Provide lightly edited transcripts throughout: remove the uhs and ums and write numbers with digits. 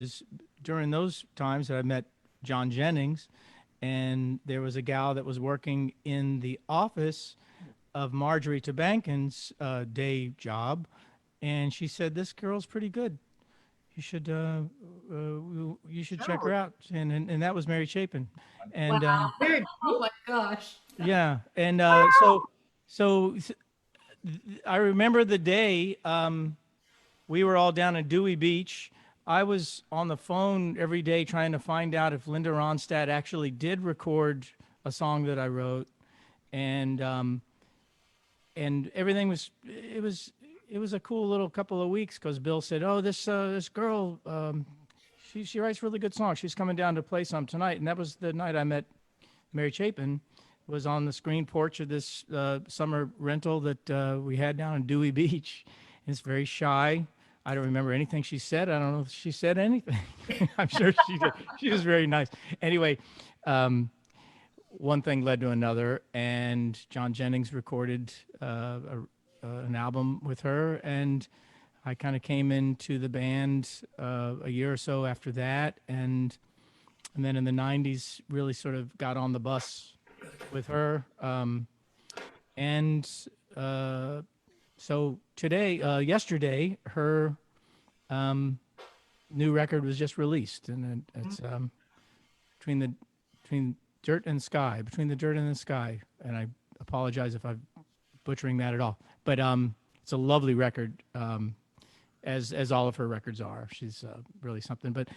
was during those times that I met John Jennings, and there was a gal that was working in the office of Marjorie Tabankin's day job, and she said, "This girl's pretty good. You should you should check her Oh, out." And that was Mary Chapin, wow. and Very, oh my gosh. yeah, and so I remember the day we were all down at Dewey Beach. I was on the phone every day trying to find out if Linda Ronstadt actually did record a song that I wrote, and everything was it was a cool little couple of weeks because Bill said, "Oh, this girl, she writes really good songs. She's coming down to play some tonight." And that was the night I met Mary Chapin. Was on the screen porch of this summer rental that we had down in Dewey Beach. It's very shy. I don't remember anything she said. I don't know if she said anything. I'm sure she did. She was very nice. Anyway, um, one thing led to another, and John Jennings recorded an album with her, and I kind of came into the band a year or so after that, and then in the '90s, really sort of got on the bus with her, and uh, so today, yesterday, her new record was just released, and it's between the between dirt and sky, between the dirt and the sky. And I apologize if I'm butchering that at all, but it's a lovely record, as all of her records are. She's really something. But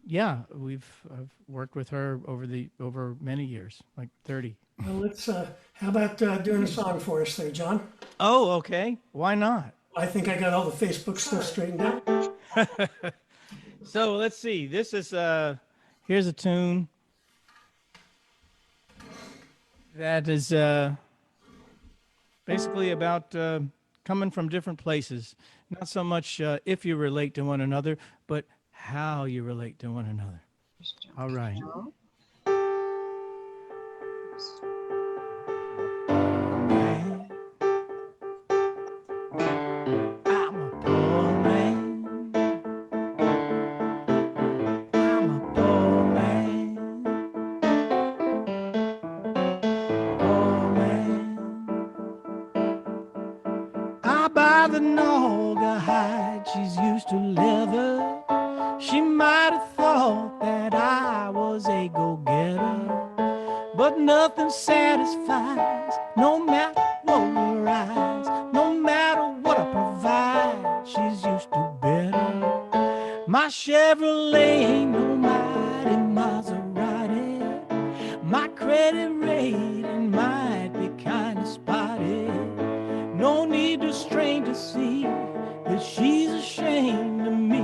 yeah, I've worked with her over many years, like 30. Well, let's, how about doing a song for us there, John? Oh, okay. Why not? I think I got all the Facebook stuff straightened out. So let's see. This is here's a tune that is basically about coming from different places. Not so much if you relate to one another, but how you relate to one another. All right. Man, I'm a poor man. I'm a poor man. Poor man. I buy the Noga hide. She's used to leather. She might have thought that I was a go-getter, but nothing satisfies, no matter what we rise, no matter what I provide. She's used to better. My Chevrolet ain't no mighty Maserati. My credit rating might be kind of spotty. No need to strain to see that she's ashamed of me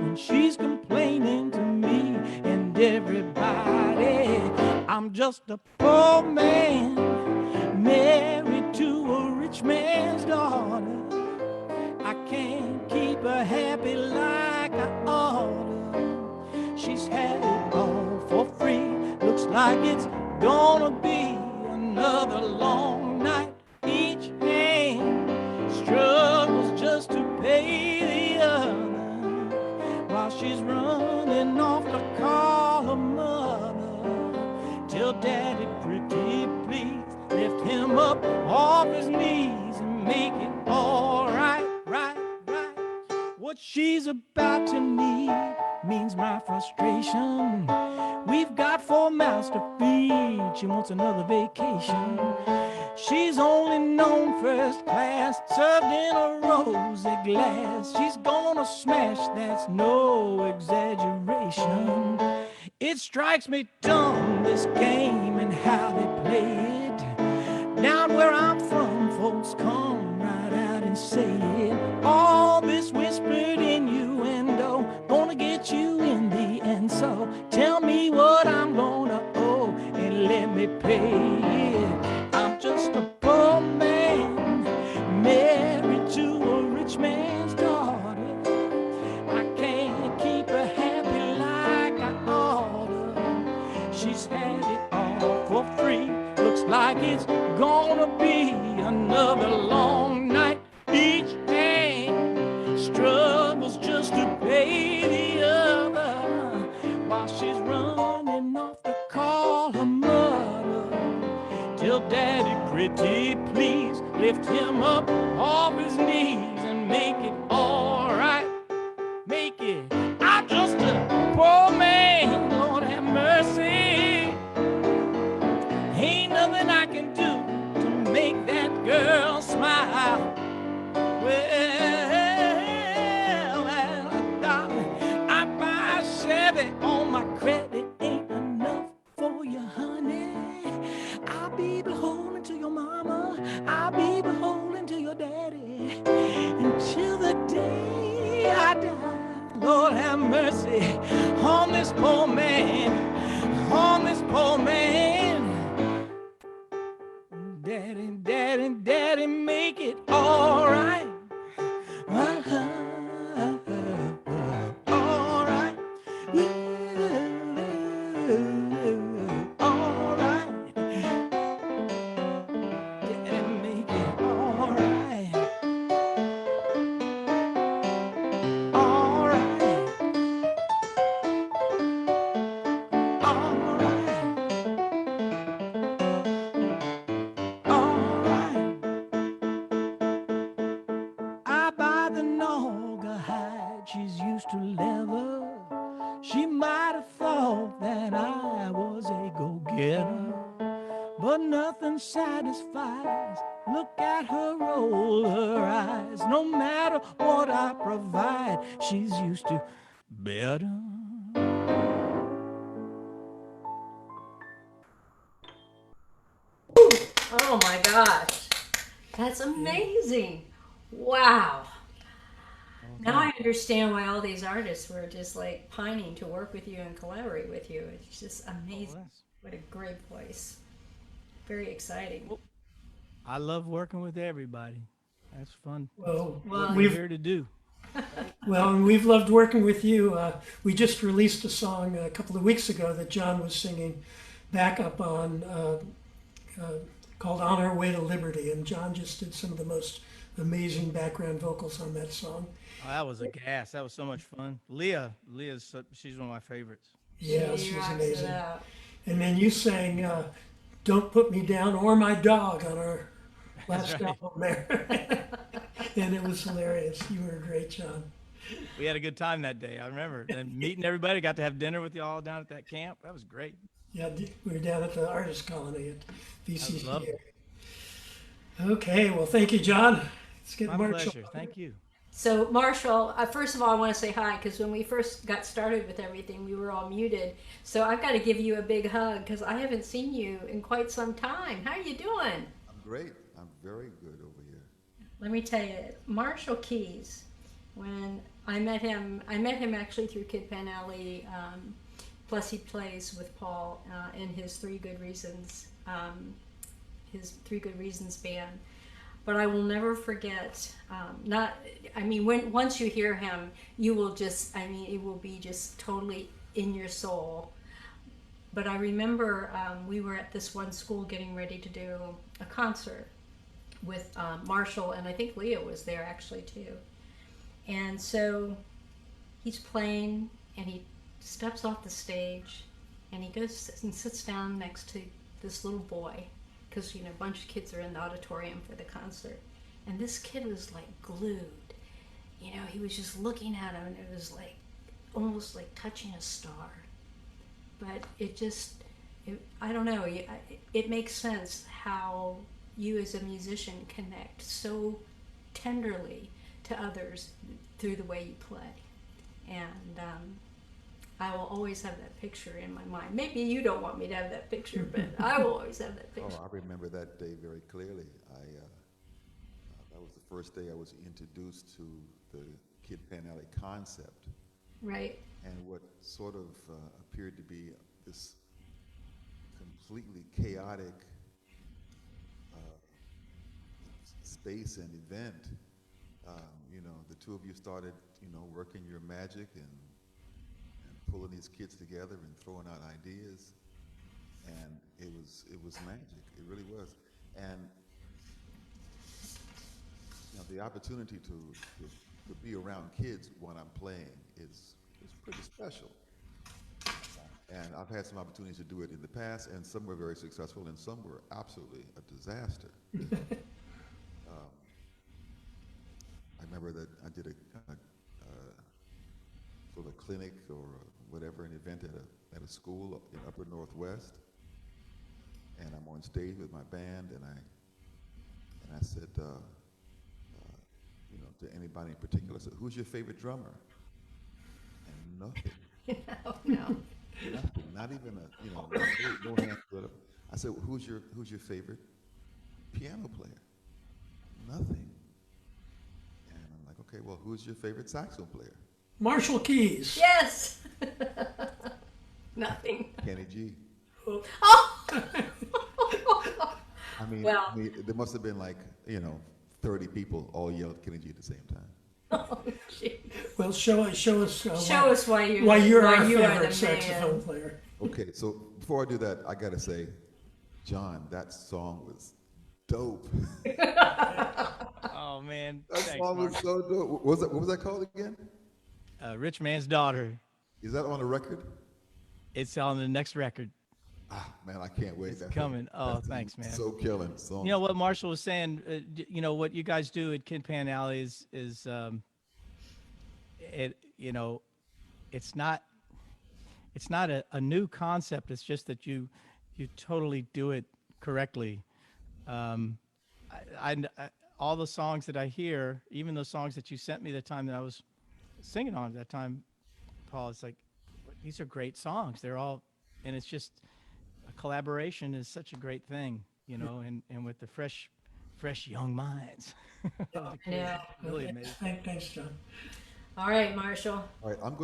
when she's complaining to me and everybody. I'm just a poor man married to a rich man's daughter. I can't keep her happy like I oughta. She's had it all for free. Looks like it's gonna be another long night. Each hand struggles just to pay the other, while she's running off to call her mother. Tell daddy pretty please lift him up off his knees and make it all right, right, right. What she's about to need means my frustration. We've got 4 mouths to feed. She wants another vacation. She's only known first class, served in a rosy glass. She's gonna smash, that's no exaggeration. It strikes me dumb, this game and how they play it. Down where I'm from, folks come right out and say it. All this whispered innuendo gonna get you in the end. So tell me what I'm gonna owe and let me pay it. I'm just a poor man married to a rich man's daughter. I can't keep her happy like I oughta. She's had it all for free. Looks like it's gonna be another long night. Each hand struggles just to pay the other. pretty please lift him up off his knees and make it all right. Make it. I'm just a poor man, Lord have mercy. Ain't nothing I can do to make that girl smile. Well, darling, I buy a Chevy on my credit. Ain't enough for you, honey. I'll be beholden to your mama. I'll be beholden to your daddy until the day I die. Lord have mercy on this poor man, on this poor man. Daddy, daddy, daddy, make it all right. All right. All right. Daddy, make it all right. All right. All right. All right. I buy the Naga hide she's used to leather. She might have thought that I was a go-getter, but nothing satisfies. Look at her roll her eyes. No matter what I provide, she's used to better. Oh my gosh. That's amazing. Wow. Now I understand why all these artists were just like pining to work with you and collaborate with you. It's just amazing. What a great voice. Very exciting. I love working with everybody. That's fun. Well, Well, We're here to do. and we've loved working with you. We just released a song a couple of weeks ago that John was singing backup on called On Our Way to Liberty. And John just did some of the most amazing background vocals on that song. Oh, that was a gas. That was so much fun. She's one of my favorites. Yeah, she she's rocks amazing. it out. And then you sang Don't Put Me Down or My Dog on our last right. album there. And it was hilarious. You were great, John. We had a good time that day. I remember. And meeting everybody, got to have dinner with you all down at that camp. That was great. Yeah, we were down at the artist colony at That was VCC. lovely. Okay, well, thank you, John. Let's get My Marshall. pleasure. Thank you. So, Marshall, first of all, I want to say hi because when we first got started with everything, we were all muted. So, I've got to give you a big hug because I haven't seen you in quite some time. How are you doing? I'm great. I'm very good over here. Let me tell you, Marshall Keys, when I met him actually through Kid Pan Alley, plus he plays with Paul in his Three Good Reasons band. But I will never forget. Once you hear him, you will just. It will be just totally in your soul. But I remember we were at this one school getting ready to do a concert with Marshall, and I think Leah was there actually too. And so he's playing, and he steps off the stage, and he goes and sits down next to this little boy. Because a bunch of kids are in the auditorium for the concert, and this kid was like glued. He was just looking at him, and it was like almost like touching a star. But I don't know. It makes sense how you as a musician connect so tenderly to others through the way you play, and I will always have that picture in my mind. Maybe you don't want me to have that picture, but I will always have that picture. Oh, I remember that day very clearly. That was the first day I was introduced to the Kid Pan Alley concept. Right. And what sort of appeared to be this completely chaotic space and event. The two of you started, working your magic and pulling these kids together and throwing out ideas, and it was magic. It really was. And the opportunity to be around kids when I'm playing is pretty special. And I've had some opportunities to do it in the past, and some were very successful, and some were absolutely a disaster. um, I remember that I did a sort of a clinic or whatever, an event at a school in Upper Northwest, and I'm on stage with my band, and I said, you know, to anybody in particular, I said, "Who's your favorite drummer?" And nothing. No. Nothing, not even a, you know, no hands put up. I said, well, who's your favorite piano player? Nothing. And I'm like, okay, well, who's your favorite saxophone player? Marshall Keys. Yes. Nothing. Kenny G. Oh. I mean, there must have been like, you know, 30 people all yelled Kenny G at the same time. Oh, geez. Well, show us Show us why you're our you are favorite the saxophone man. player. Okay, so before I do that, I gotta say, John, that song was dope. Oh man, That thanks, song was Mark. so dope. What was that called again? Rich Man's Daughter. Is that on a record? It's on the next record. Ah, man, I can't wait. It's coming. Oh, thanks, man. So killing. You know what Marshall was saying. You know what you guys do at Kid Pan Alley is it. You know, it's not a new concept. It's just that you totally do it correctly. I all the songs that I hear, even those songs that you sent me the time that I was singing on at that time, Paul, it's like these are great songs. They're all, and it's just a collaboration is such a great thing, you know, and with the fresh young minds. Yeah. Really amazing. Thanks, John. All right, Marshall. All right, I've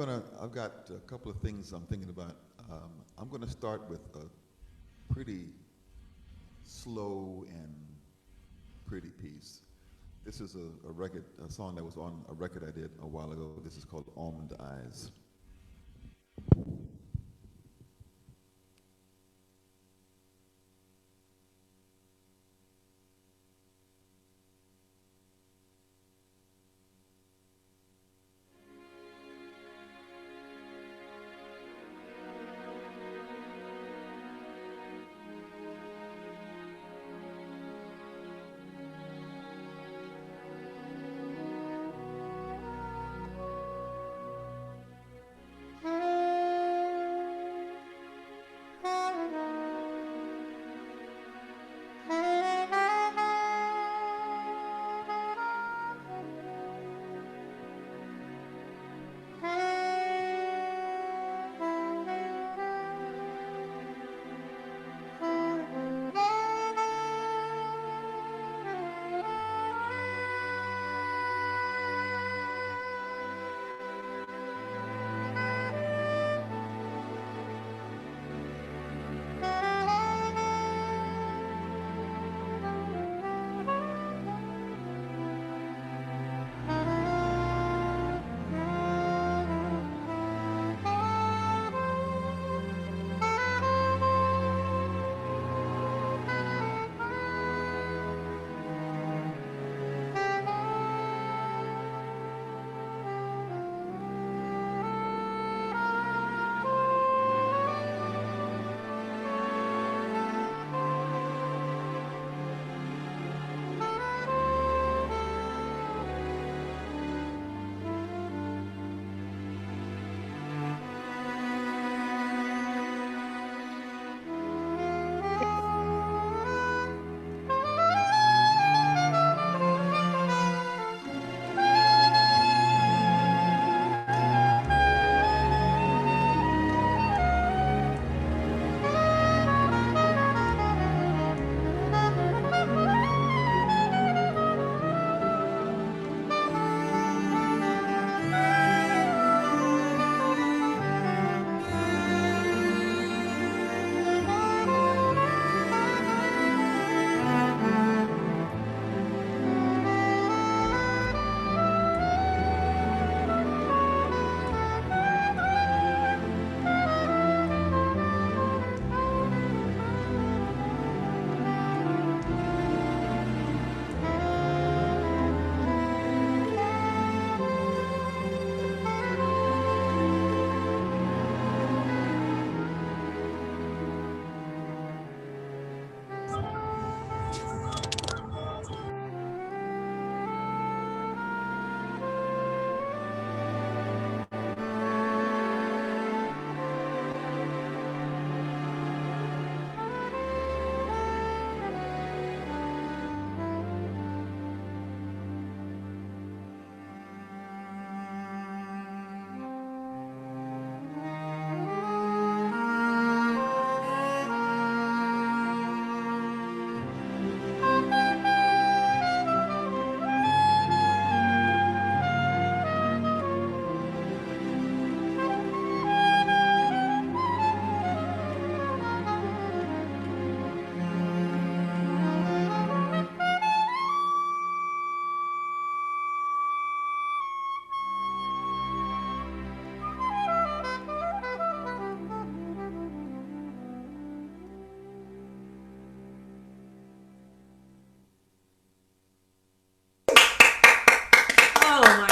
got a couple of things I'm thinking about. I'm gonna start with a pretty slow and pretty piece. This is a song that was on a record I did a while ago. This is called Almond Eyes.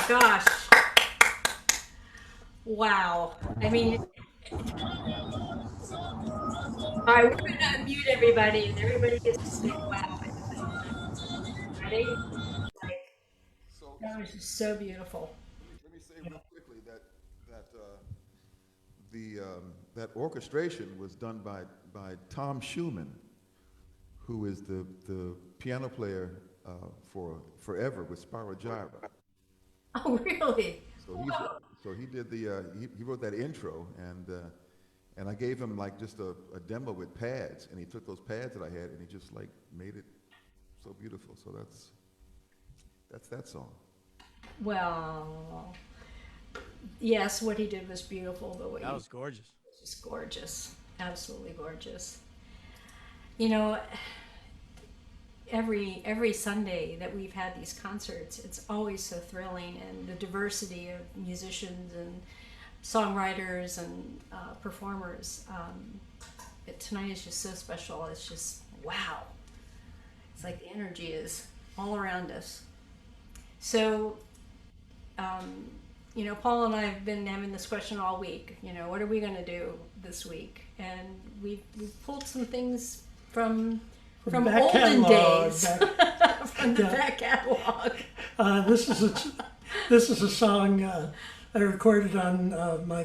gosh. Wow. I mean, all right, we're going to unmute everybody, and everybody gets to say wow at the same time. Ready? Like, So, that was just so beautiful. let me say real quickly that that orchestration was done by Tom Schumann, who is the piano player for Forever with Spyro Gyra. Oh, really? So he did he wrote that intro, and I gave him like just a demo with pads, and he took those pads that I had and he just like made it so beautiful. So that's that song. Well, yes, what he did was beautiful, but what That he was gorgeous. was just gorgeous. Absolutely gorgeous. You know, every Sunday that we've had these concerts, it's always so thrilling, and the diversity of musicians and songwriters and performers. Tonight is just so special. It's just wow. It's like the energy is all around us. So, you know, Paul and I have been having this question all week. You know, what are we going to do this week? And we've pulled some things from back olden catalog, days, from the back catalog. This is a song I recorded on my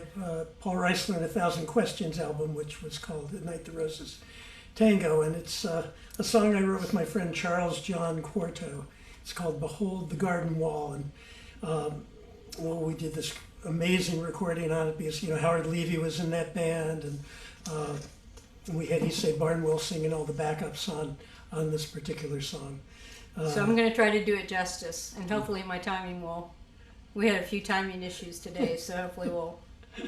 Paul Reisler and 1,000 Questions album, which was called "The Night the Roses Tango," and it's a song I wrote with my friend Charles John Quarto. It's called "Behold the Garden Wall," and well, we did this amazing recording on it because Howard Levy was in that band, and we had Issei Barnwell singing all the backups on this particular song. So I'm going to try to do it justice, and hopefully my timing will. We had a few timing issues today, so hopefully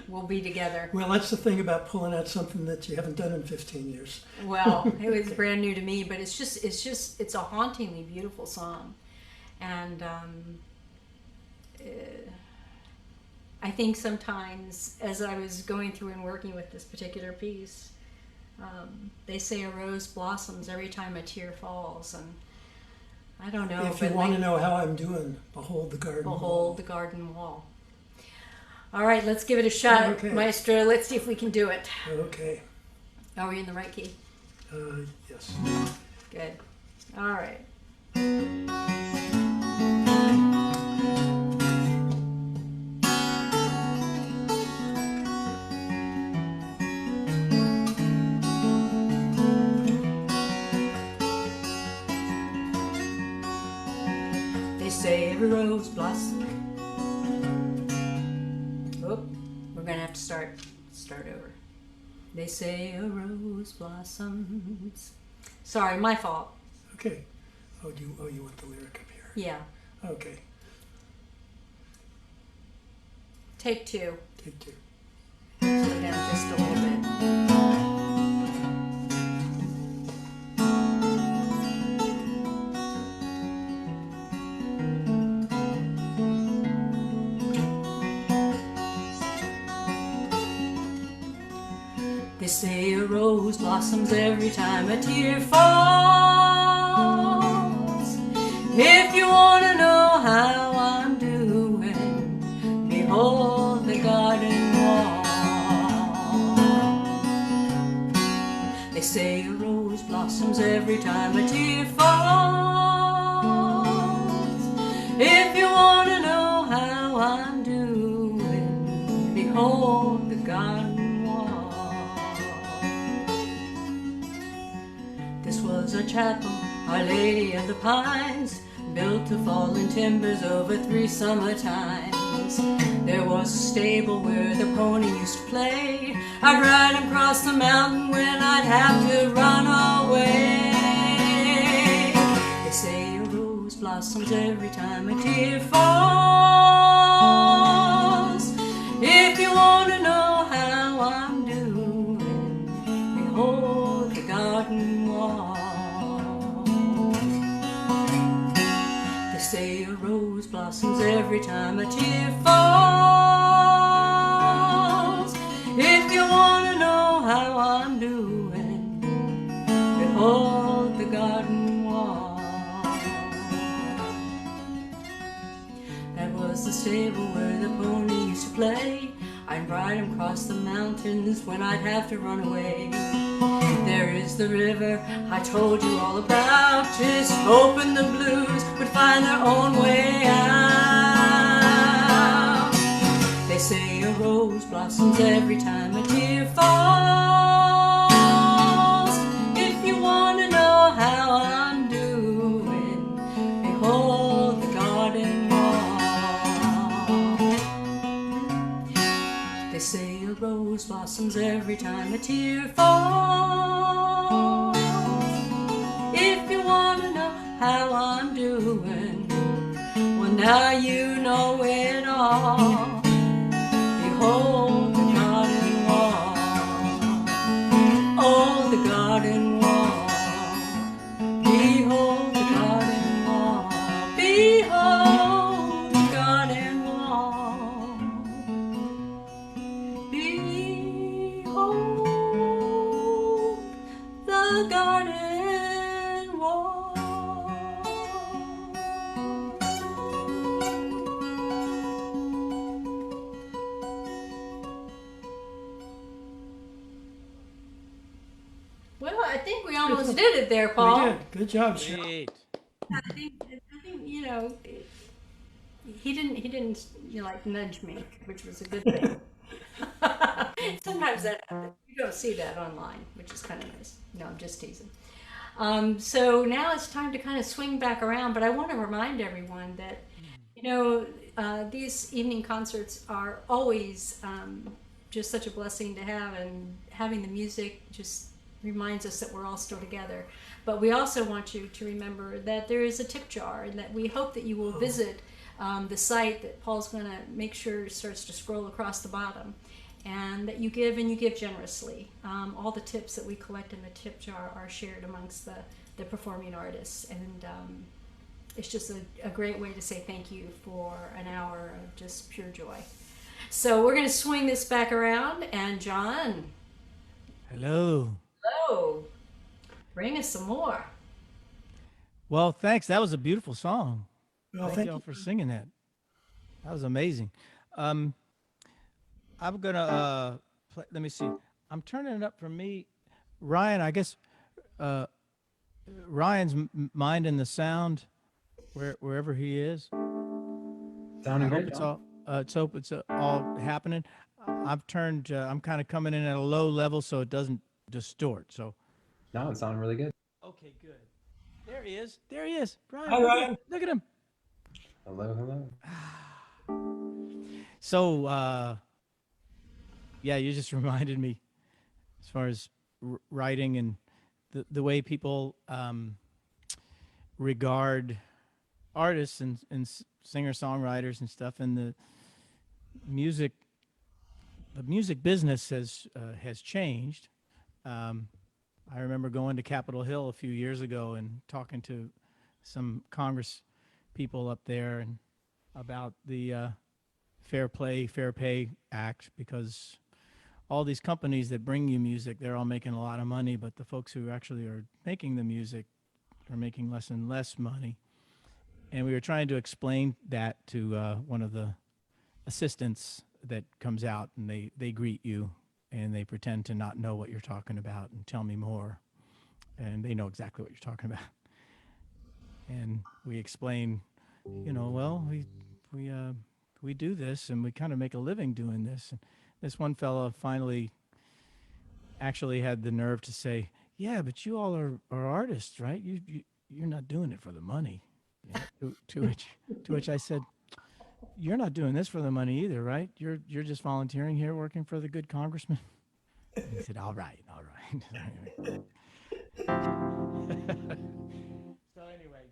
we'll be together. Well, that's the thing about pulling out something that you haven't done in 15 years. Well, it was brand new to me, but it's a hauntingly beautiful song, and I think sometimes as I was going through and working with this particular piece, they say a rose blossoms every time a tear falls, and I don't know. If you want to know how I'm doing, behold the garden wall. Behold the garden wall. All right, let's give it a shot, Okay. Maestro. Let's see if we can do it. Okay. Are we in the right key? Yes. Good. All right. They say every rose blossoms. Oh, we're gonna have to start over. They say a rose blossoms. Sorry, my fault. Okay. Oh, you want the lyric up here? Yeah. Okay. Take two. Take two. Slow down just a little bit. They say a rose blossoms every time a tear falls. If you want to know how I'm doing, behold the garden wall. They say a rose blossoms every time a tear falls. If you want to know how I'm doing, behold the garden wall. This was a chapel, Our Lady of the Pines, built of fallen timbers over 3 summer times. There was a stable where the pony used to play. I'd ride him across the mountain when I'd have to run away. They say a rose blossoms every time a tear falls. If you want to know how I'm doing, behold the garden wall. They say a rose blossoms every time a tear falls. If you want to know how I'm doing, behold the garden wall. That was the stable where the pony used to play. I'd ride him across the mountains when I'd have to run away. There is the river I told you all about, just hoping the blues would find their own way out. They say a rose blossoms every time a tear falls. If you want to know how I'm doing, behold the garden wall. They say a rose blossoms every time a tear falls. If you want to know how I'm doing, well, now you know it all. Behold the garden wall. Oh, the garden wall. Behold the garden wall. Behold the garden wall. Behold the garden wall. Well, I think we almost did it there, Paul. We did. Good job, Cheryl. Great. I think you know, he didn't like nudge me, which was a good thing. Sometimes that happens. You don't see that online, which is kind of nice. No, I'm just teasing. So now it's time to kind of swing back around, but I want to remind everyone that these evening concerts are always just such a blessing to have, and having the music just reminds us that we're all still together. But we also want you to remember that there is a tip jar, and that we hope that you will visit the site that Paul's going to make sure starts to scroll across the bottom, and that you give, and you give generously. All the tips that we collect in the tip jar are shared amongst the performing artists, and it's just a great way to say thank you for an hour of just pure joy. So we're going to swing this back around, and John, Hello. hello, bring us some more. Well, thanks. That was a beautiful song. Well, Thank y'all for singing that. That was amazing. I'm gonna play, let me see. I'm turning it up for me. Ryan, I guess Ryan's minding the sound wherever he is. Sounding Hope good. it's all hope it's all happening. I've turned. I'm kind of coming in at a low level so it doesn't distort. So. No, it sounded really good. Okay, good. There he is. There he is. Ryan, Hi, Ryan. Look at him. Hello, hello. So, yeah, you just reminded me as far as writing and the way people regard artists and singer-songwriters and stuff, and the music business has changed. I remember going to Capitol Hill a few years ago and talking to some Congress people up there and about the Fair Pay Act, because all these companies that bring you music, they're all making a lot of money, but the folks who actually are making the music are making less and less money. And we were trying to explain that to one of the assistants that comes out, and they greet you and they pretend to not know what you're talking about and tell me more, and they know exactly what you're talking about. And we explain, well, we do this and we kind of make a living doing this. And this one fellow finally actually had the nerve to say, "Yeah, but you all are artists, right? You're not doing it for the money." To which I said, "You're not doing this for the money either, right? You're just volunteering here, working for the good congressman." And he said, all right. So anyway,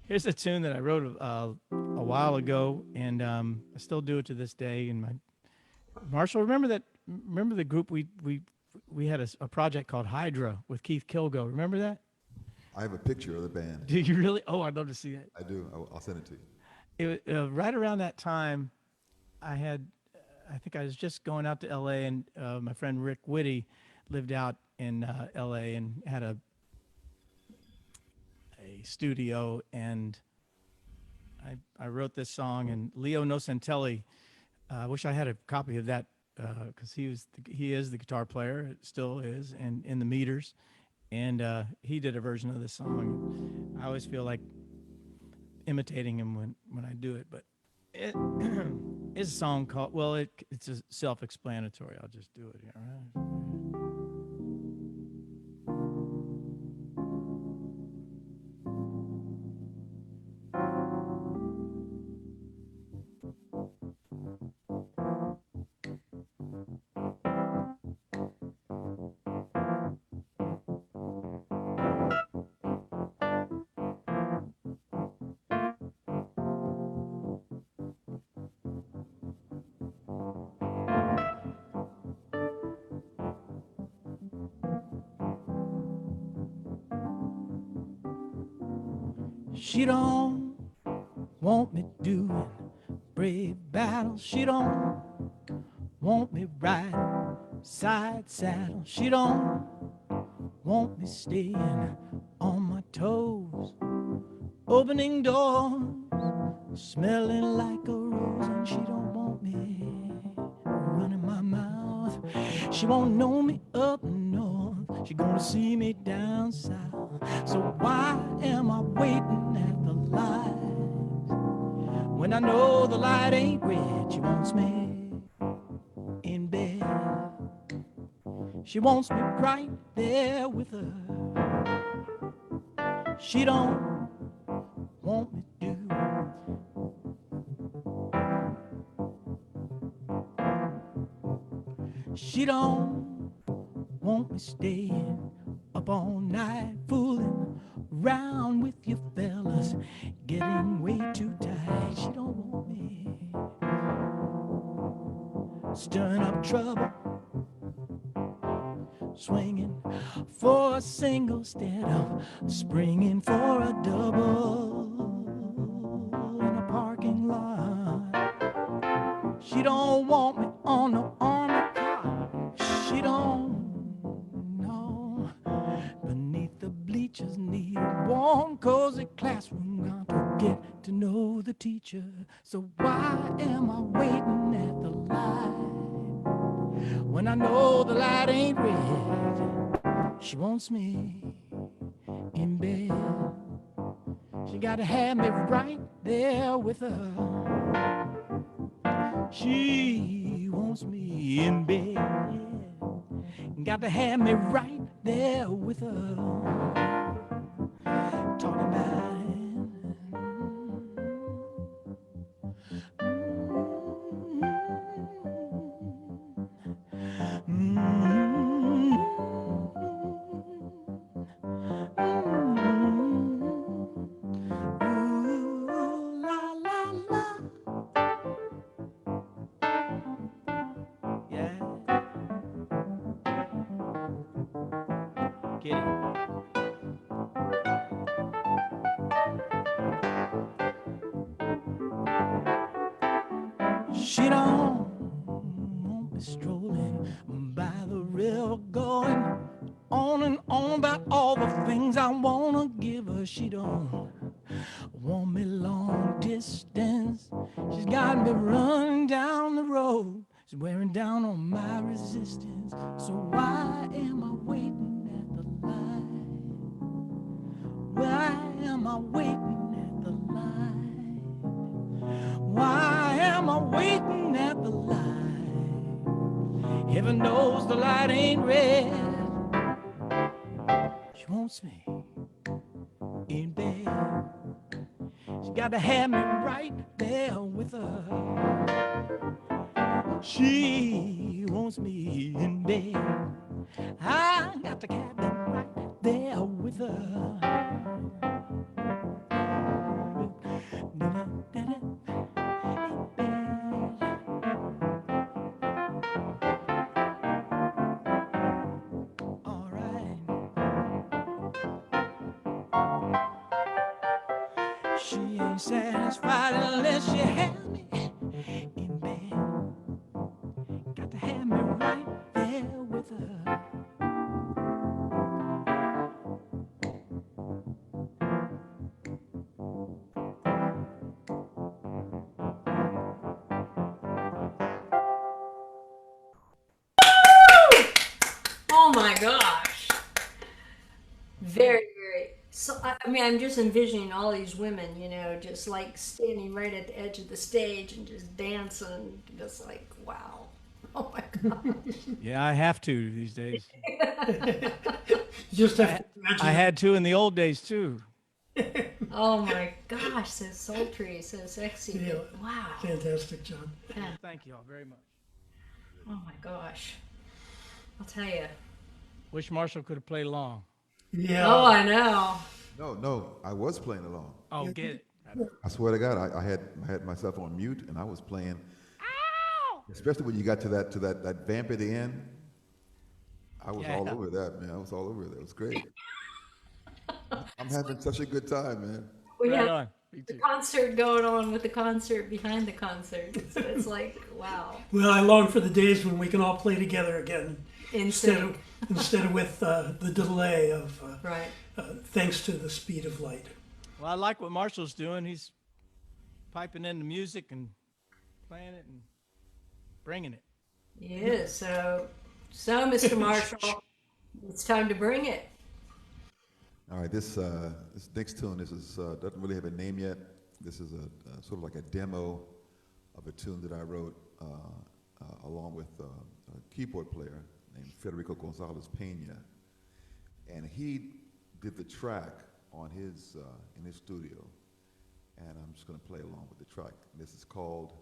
here's a tune that I wrote a while ago, and I still do it to this day. And Marshall, remember the group we had a project called Hydra with Keith Kilgo. Remember that? I have a picture of the band. Do you really? Oh, I'd love to see that. I do. I'll send it to you. Right around that time, I think I was just going out to L.A., and my friend Rick Whitty lived out in L.A. and had a studio, and I wrote this song, and Leo Nocentelli. I wish I had a copy of that because he is the guitar player, it still is, and in the Meters, and he did a version of this song. I always feel like imitating him when I do it, but it is a song called. Well, it's a self-explanatory. I'll just do it here. All right. She don't want me doing brave battles. She don't want me riding side saddle. She don't want me staying on my toes, opening doors, smelling like a rose. And she don't want me running my mouth. She won't know me up north. She gonna see me down south. So why am I waiting at the light when I know the light ain't red? She wants me in bed. She wants me right there with her. She don't want me to. She don't want me staying up all night fooling around with you fellas, getting way too tight. She don't want me stirring up trouble, swinging for a single instead of springing for a double in a parking lot. She don't want me on no armored car. She don't know beneath the bleachers need a warm, cozy classroom. Got to get to know the teacher. So why am I waiting at the light when I know the light ain't red? She wants me in bed. She gotta have me right there with her. She wants me in bed. Got to have me right there with her. Talking about it. Ooh, la, la, la. Yeah. Kitty. She don't want me strolling by the river, going on and on about all the things I wanna give her. She don't want me long distance. She's got me running down the road. She's wearing down on my resistance. So why am I waiting at the light? Why am I waiting at the light? Why am I waiting at the light? Heaven knows the light ain't red. She wants me in bed. She got to have me right there with her. She wants me in bed. I got the cabin right there with her. All right. She ain't satisfied unless she has me in bed. Got to have me right there with her. Oh my gosh. Very, very. So, I mean, I'm just envisioning all these women, you know, just like standing right at the edge of the stage and just dancing, just like, wow. Oh my God. Yeah, I have to these days. You just have to imagine. I had to in the old days too. Oh my gosh, so sultry, so sexy. Yeah. Wow. Fantastic, John. Yeah. Thank you all very much. Oh my gosh. I'll tell you. Wish Marshall could have played along. Yeah. Oh, I know. No, I was playing along. Oh, get it. I swear to God, I had myself on mute and I was playing. Especially when you got to that vamp at the end. I was all Yeah. over that, man. I was all over that. It was great. I'm having such a good time, man. We Right have on. Me the too. concert going on with the concert behind the concert. So it's like, wow. Well, I long for the days when we can all play together again In instead sync. of instead of with the delay of Right. thanks to the speed of light. Well, I like what Marshall's doing. He's piping in the music and playing it and bringing it. Yeah, so Mr. Marshall, it's time to bring it. All right, this next tune doesn't really have a name yet. This is a sort of like a demo of a tune that I wrote along with a keyboard player named Federico Gonzalez Pena, and he did the track on his in his studio, and I'm just going to play along with the track. This is called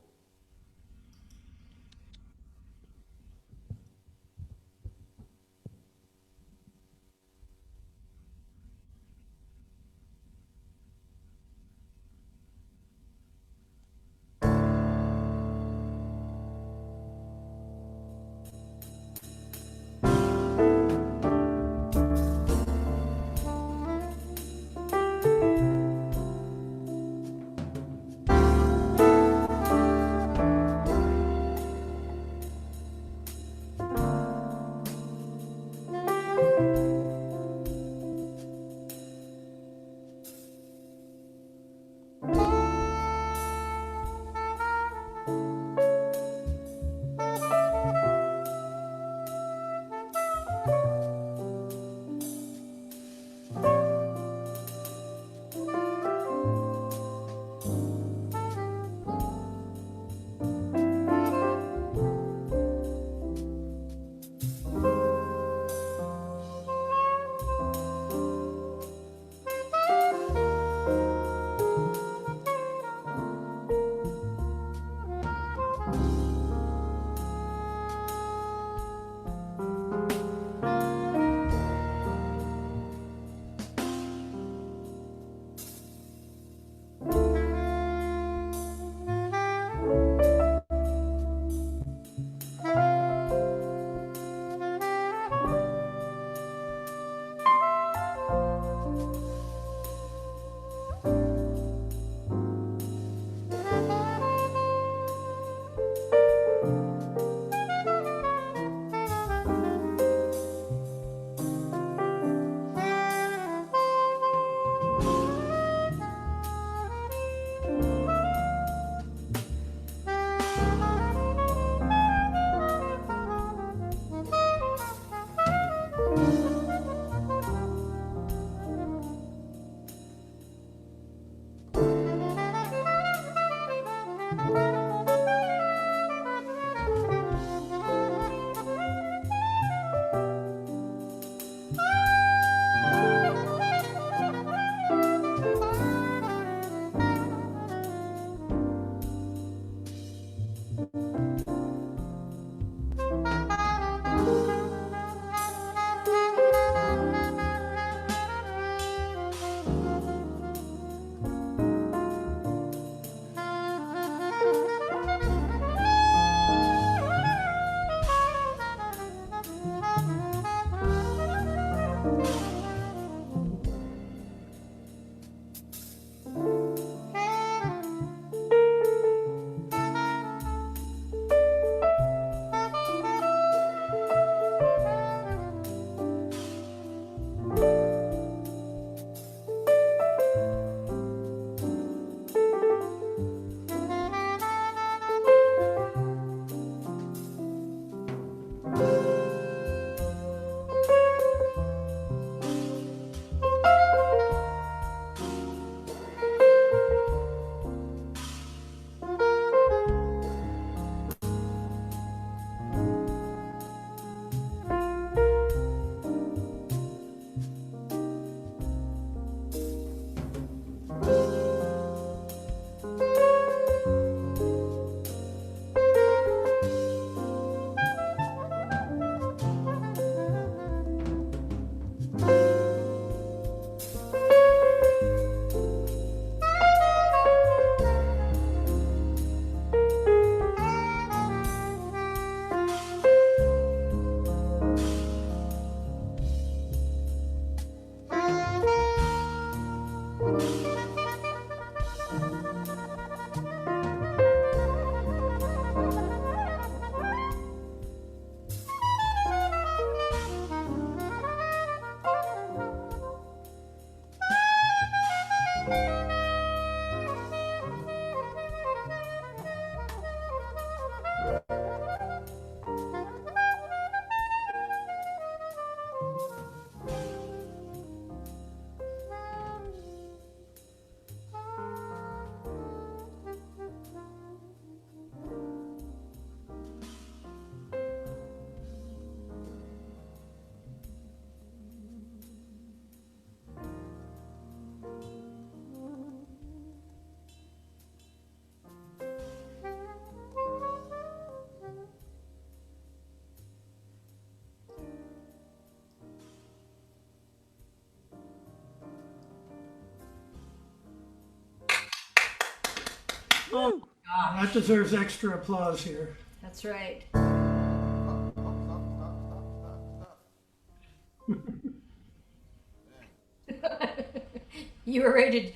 That deserves extra applause here. That's right. Stop, stop, stop, stop, stop, stop. You were ready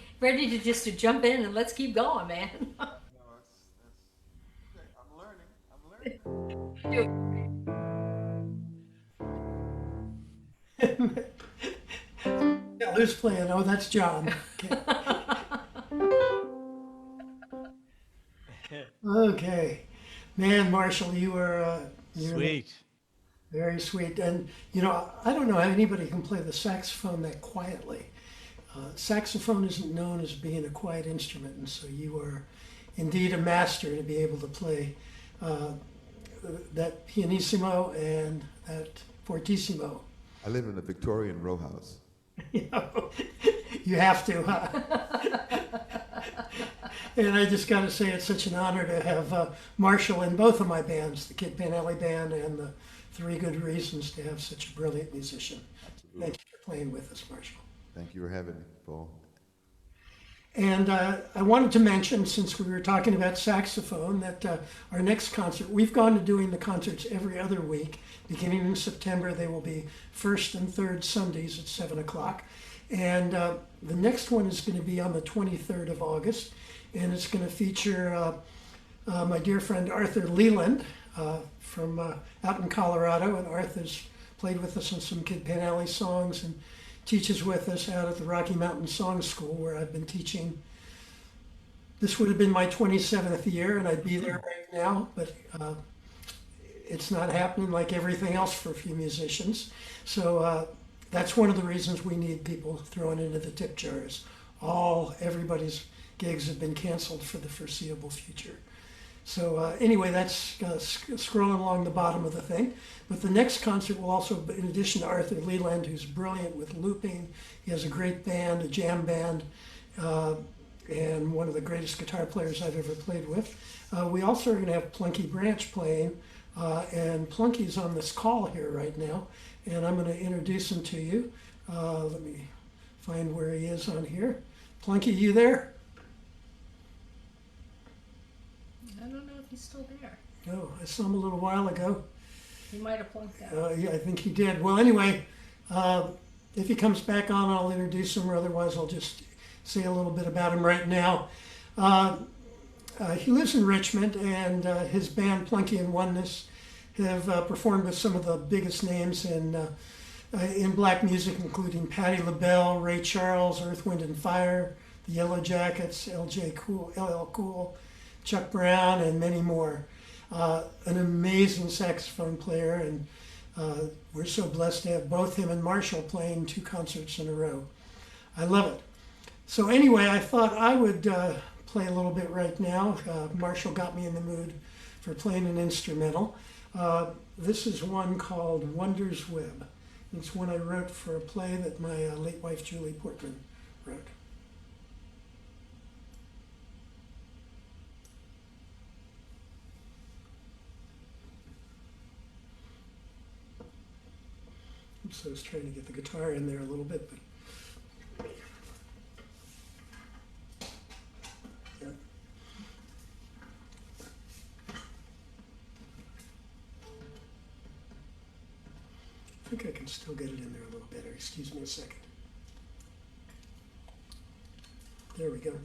to just to jump in and let's keep going, man. No, that's okay. I'm learning. Yeah, who's playing? Oh, that's John. Okay. Okay. Man, Marshall, you were Sweet. very sweet. And, you know, I don't know how anybody can play the saxophone that quietly. Saxophone isn't known as being a quiet instrument, and so you are indeed a master to be able to play that pianissimo and that fortissimo. I live in a Victorian row house. You know, you have to, huh? And I just got to say, it's such an honor to have Marshall in both of my bands, the Kid Panelli Band and the Three Good Reasons, to have such a brilliant musician. Thank you for playing with us, Marshall. Thank you for having me, Paul. And I wanted to mention, since we were talking about saxophone, that our next concert, we've gone to doing the concerts every other week. Beginning in September, they will be first and third Sundays at 7 o'clock. And the next one is going to be on the 23rd of August. And it's going to feature my dear friend Arthur Leland from out in Colorado. And Arthur's played with us on some Kid Panelli songs and teaches with us out at the Rocky Mountain Song School, where I've been teaching. This would have been my 27th year, and I'd be there right now, but it's not happening like everything else for a few musicians. So that's one of the reasons we need people thrown into the tip jars. Everybody's gigs have been canceled for the foreseeable future. So anyway, that's scrolling along the bottom of the thing. But the next concert will also, in addition to Arthur Leland, who's brilliant with looping, he has a great band, a jam band, and one of the greatest guitar players I've ever played with. We also are going to have Plunky Branch playing, and Plunky's on this call here right now, and I'm going to introduce him to you. Let me find where he is on here. Plunky, you there? I don't know if he's still there. No, I saw him a little while ago. He might have plunked out. Yeah, I think he did. Well, anyway, if he comes back on, I'll introduce him, or otherwise I'll just say a little bit about him right now. He lives in Richmond, and his band Plunky and Oneness have performed with some of the biggest names in black music, including Patti LaBelle, Ray Charles, Earth, Wind and Fire, the Yellow Jackets, LL Cool, Chuck Brown, and many more. An amazing saxophone player, and we're so blessed to have both him and Marshall playing 2 concerts in a row. I love it. So anyway, I thought I would play a little bit right now. Marshall got me in the mood for playing an instrumental. This is one called Wonder's Web. It's one I wrote for a play that my late wife Julie Portman wrote. So I was trying to get the guitar in there a little bit, but yeah. I think I can still get it in there a little better. Excuse me a second. There we go.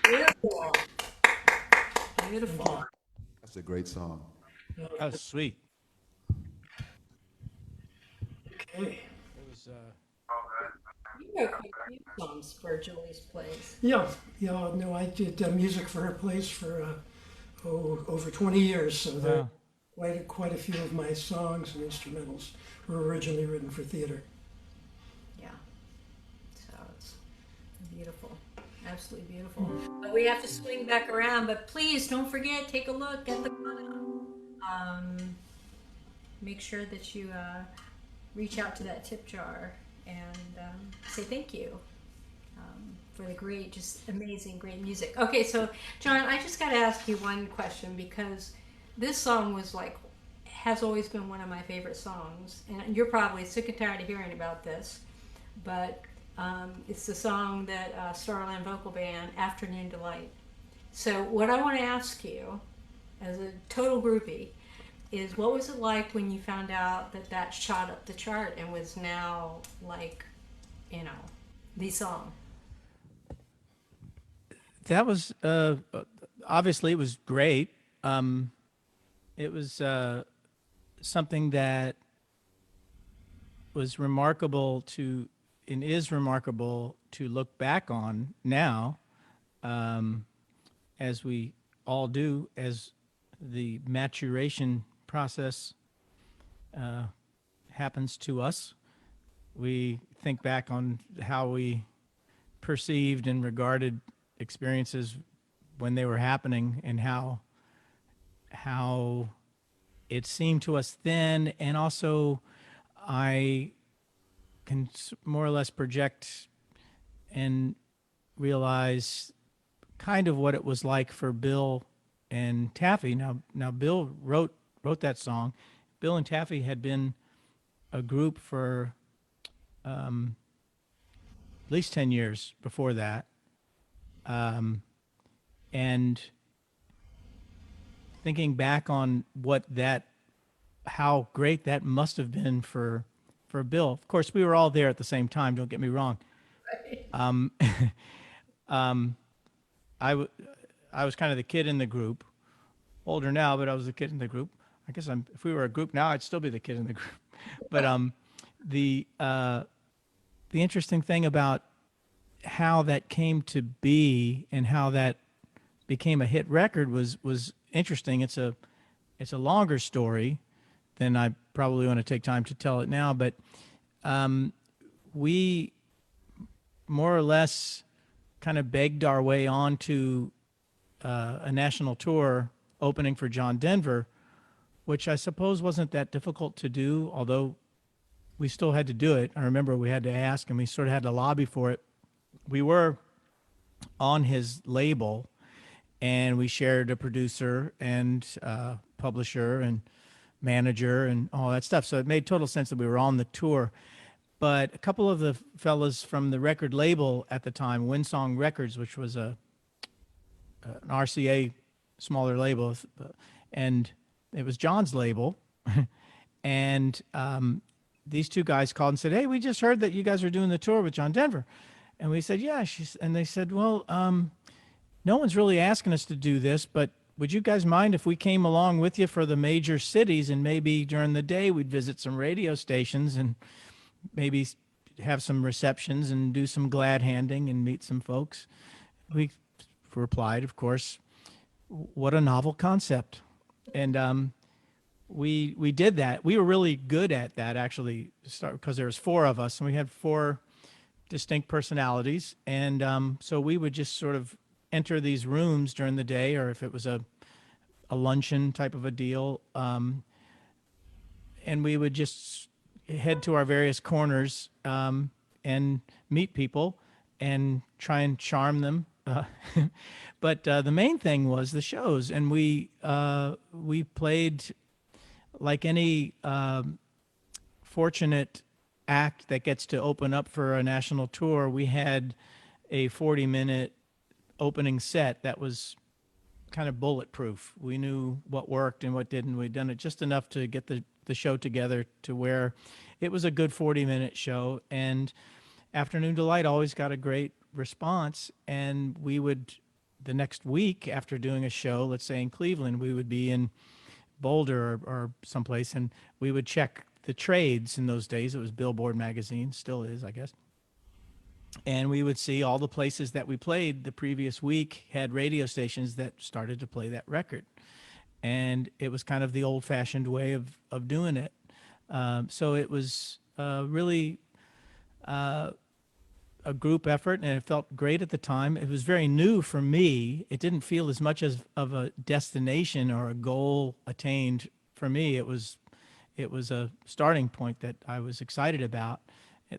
Beautiful. Beautiful. That's a great song. That was sweet. Okay. It was. You know quite a few songs for Julie's plays. Yeah, yeah. No, I did music for her plays for over 20 years. So there, Wow. quite a few of my songs and instrumentals were originally written for theater. Yeah. So it's beautiful. Absolutely beautiful. But we have to swing back around. But please don't forget, take a look at the make sure that you reach out to that tip jar and say thank you for the great, just amazing, great music. Okay, so John, I just got to ask you one question because this song was like, has always been one of my favorite songs. And you're probably sick and tired of hearing about this, but it's the song that Starland Vocal Band, Afternoon Delight. So, what I want to ask you, as a total groupie, is what was it like when you found out that that shot up the chart and was now like, you know, the song? That was obviously it was great. It was something that was remarkable to and is remarkable to look back on now, as we all do, as the maturation process happens to us. We think back on how we perceived and regarded experiences when they were happening and how it seemed to us then, and also I can more or less project and realize kind of what it was like for Bill and Taffy. Now Bill wrote that song. Bill and Taffy had been a group for at least 10 years before that. And thinking back on what that how great that must have been for Bill. Of course, we were all there at the same time. Don't get me wrong. Um, I, w- I was kind of the kid in the group. Older now, but I was the kid in the group. I guess if we were a group now, I'd still be the kid in the group. But the uh, the interesting thing about how that came to be and how that became a hit record was interesting. It's a longer story than I probably want to take time to tell it now, but we more or less kind of begged our way onto a national tour opening for John Denver, which I suppose wasn't that difficult to do, although we still had to do it. I remember we had to ask and we sort of had to lobby for it. We were on his label and we shared a producer and publisher and manager and all that stuff. So it made total sense that we were on the tour. But a couple of the fellas from the record label at the time, Windsong Records, which was an RCA smaller label, and it was John's label. And these two guys called and said, "Hey, we just heard that you guys are doing the tour with John Denver." And we said, "Yeah." And they said, "Well, no one's really asking us to do this, but would you guys mind if we came along with you for the major cities and maybe during the day we'd visit some radio stations and maybe have some receptions and do some glad handing and meet some folks?" We replied, of course, what a novel concept. And we did that. We were really good at that, actually, because there was four of us and we had four distinct personalities. And so we would just sort of enter these rooms during the day, or if it was a luncheon type of a deal, and we would just head to our various corners and meet people and try and charm them. But the main thing was the shows, and we played like any fortunate act that gets to open up for a national tour. We had a 40-minute opening set that was kind of bulletproof. We knew what worked and what didn't. We'd done it just enough to get the show together to where it was a good 40-minute show. And Afternoon Delight always got a great response. And we would, the next week after doing a show, let's say in Cleveland, we would be in Boulder or someplace, and we would check the trades. In those days, it was Billboard magazine, still is, I guess. And we would see all the places that we played the previous week had radio stations that started to play that record. And it was kind of the old-fashioned way of doing it. So it was really a group effort, and it felt great at the time. It was very new for me. It didn't feel as much as of a destination or a goal attained for me. It was a starting point that I was excited about,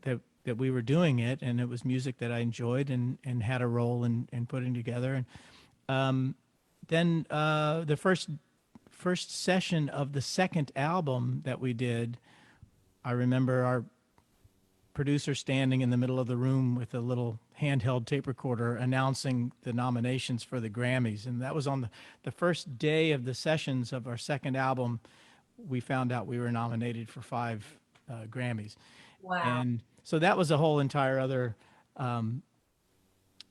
that we were doing it, and it was music that I enjoyed and had a role in putting together. And then the first session of the second album that we did, I remember our producer standing in the middle of the room with a little handheld tape recorder announcing the nominations for the Grammys. And that was on the first day of the sessions of our second album. We found out we were nominated for 5 Grammys. Wow. And so that was a whole entire other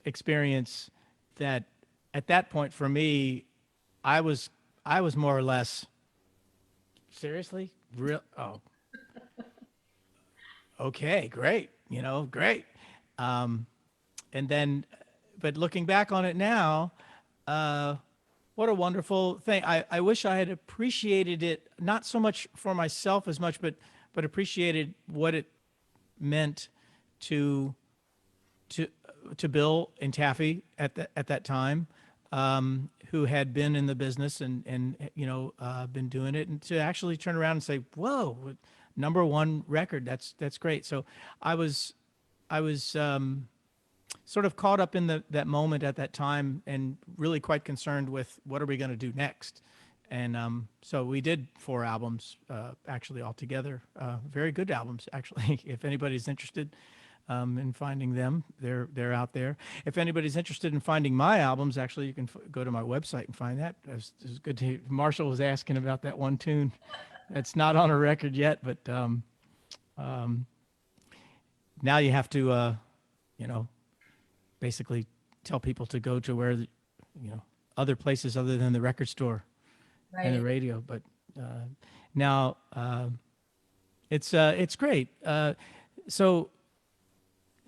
experience that at that point for me, I was more or less, seriously? Oh, okay, great, great. And then, but looking back on it now, what a wonderful thing. I wish I had appreciated it, not so much for myself as much, but appreciated what it meant to Bill and Taffy at that time, who had been in the business and been doing it, and to actually turn around and say, "Whoa, #1 record! That's great." So I was sort of caught up in that moment at that time, and really quite concerned with what are we going to do next. And so we did 4 albums, actually, altogether. Very good albums, actually. If anybody's interested in finding them, they're out there. If anybody's interested in finding my albums, actually, you can go to my website and find that. It was good to. Marshall was asking about that one tune. It's not on a record yet, but now you have to, basically tell people to go to where, other places other than the record store and the Right. radio. But now it's great. So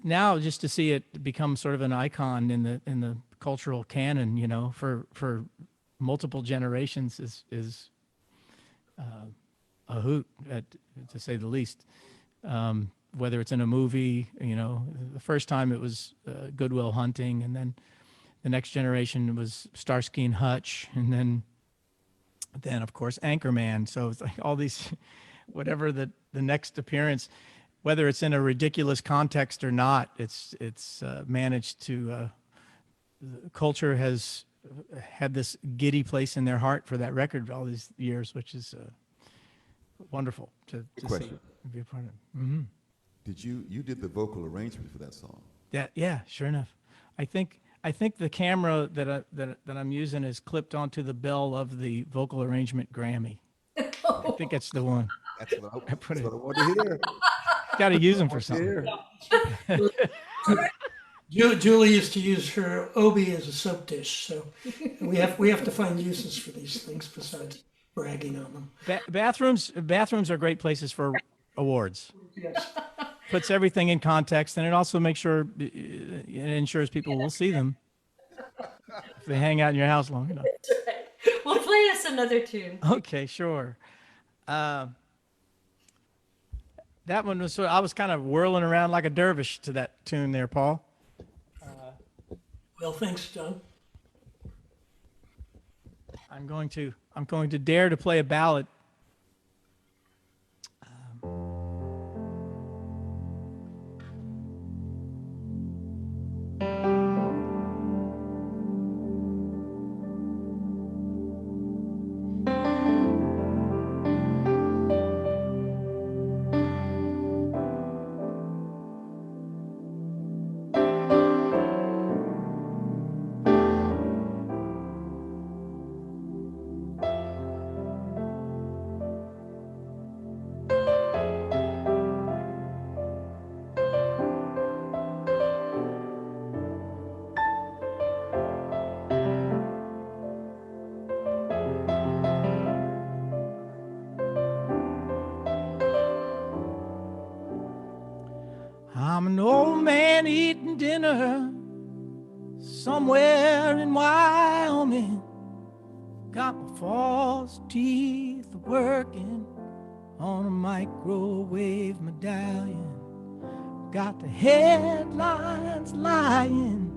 now just to see it become sort of an icon in the cultural canon, for multiple generations is a hoot, to say the least. Whether it's in a movie, the first time it was Good Will Hunting, and then the next generation was Starsky and Hutch, and then of course Anchorman. So it's like all these, whatever the next appearance, whether it's in a ridiculous context or not, it's managed to. The culture has had this giddy place in their heart for that record all these years, which is wonderful to see, question. be a part of. Mm-hmm. Did you did the vocal arrangement for that song? Yeah, sure enough. I think the camera that I'm using is clipped onto the bell of the vocal arrangement Grammy. I think that's the one. That's what I, put that's it- what I want to hear. Got to use them for something. Julie used to use her obi as a soap dish, so we have to find uses for these things besides bragging on them. Bathrooms are great places for awards. Yes. Puts everything in context, and it also makes sure it ensures people will see them if they hang out in your house long enough. Well, play us another tune. Okay, sure. That one was I was kind of whirling around like a dervish to that tune there, Paul. Well, thanks, John. I'm going to dare to play a ballad. I'm an old man eating dinner somewhere in Wyoming. Got my false teeth working on a microwave medallion. Got the headlines lying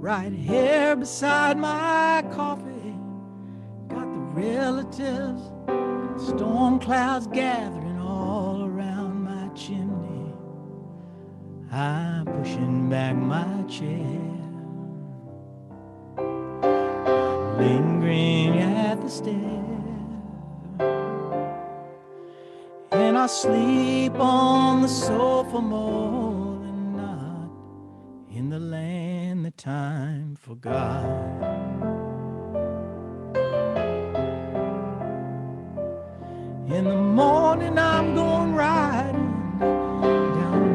right here beside my coffee. Got the relatives, storm clouds gathering all around my chimney. I'm pushing back my chair, lingering at the stair, and I sleep on the sofa more than not, in the land that time forgot. In the morning I'm going riding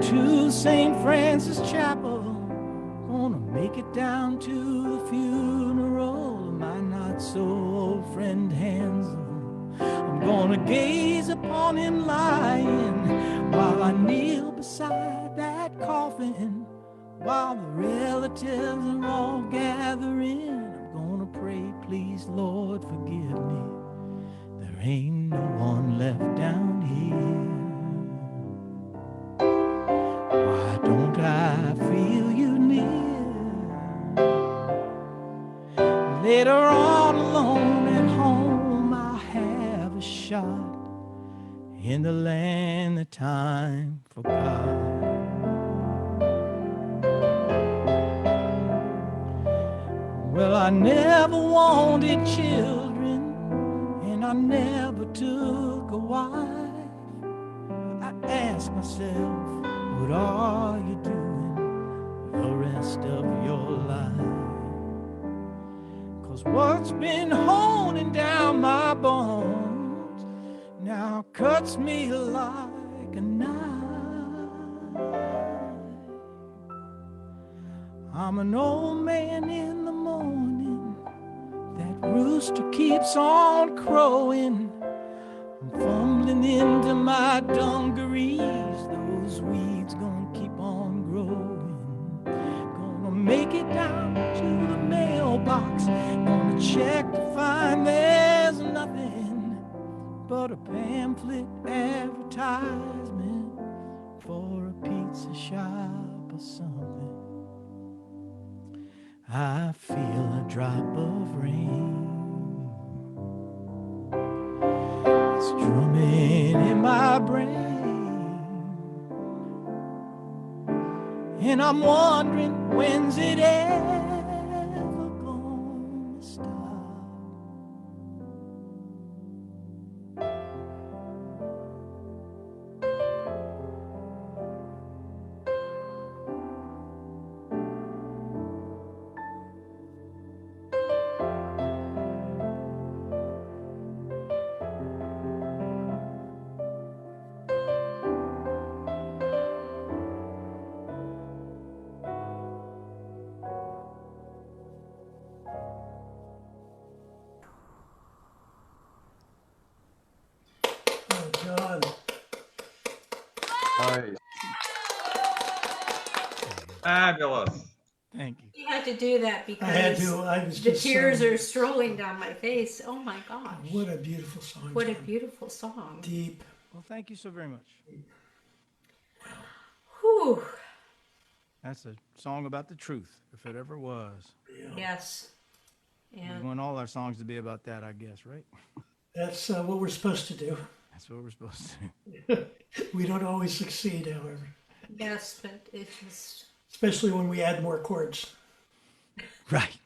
to St. Francis Chapel, gonna make it down to the funeral of my not-so-old friend Hansel. I'm gonna gaze upon him lying while I kneel beside that coffin, while the relatives are all gathering. I'm gonna pray, please, Lord, forgive me. There ain't no one left down here. Why don't I feel you near? Later on alone at home, I'll have a shot in the land that time forgot. Well, I never wanted children, and I never took a wife. I ask myself, what are you doing the rest of your life? 'Cause what's been holding down my bones now cuts me like a knife. I'm an old man in the morning, that rooster keeps on crowing. I'm fumbling into my dungarees, those weeds gonna keep on growing. Gonna make it down to the mailbox, gonna check to find there's nothing but a pamphlet advertisement for a pizza shop or something. I feel a drop of rain, it's drumming in my brain, and I'm wondering, when's it ever gonna stop? Oh, John. Nice. Fabulous. Thank you. You had to do that I had because to. I was the just. tears are strolling down my face. Oh my gosh. What a beautiful song. What a John. beautiful song. Deep. Well, thank you so very much. Whew. That's a song about the truth, if it ever was. Yes. We And want all our songs to be about that, I guess, right? That's what we're supposed to do. That's what we're supposed to do. We don't always succeed, however, yes, but it just especially when we add more chords. Right.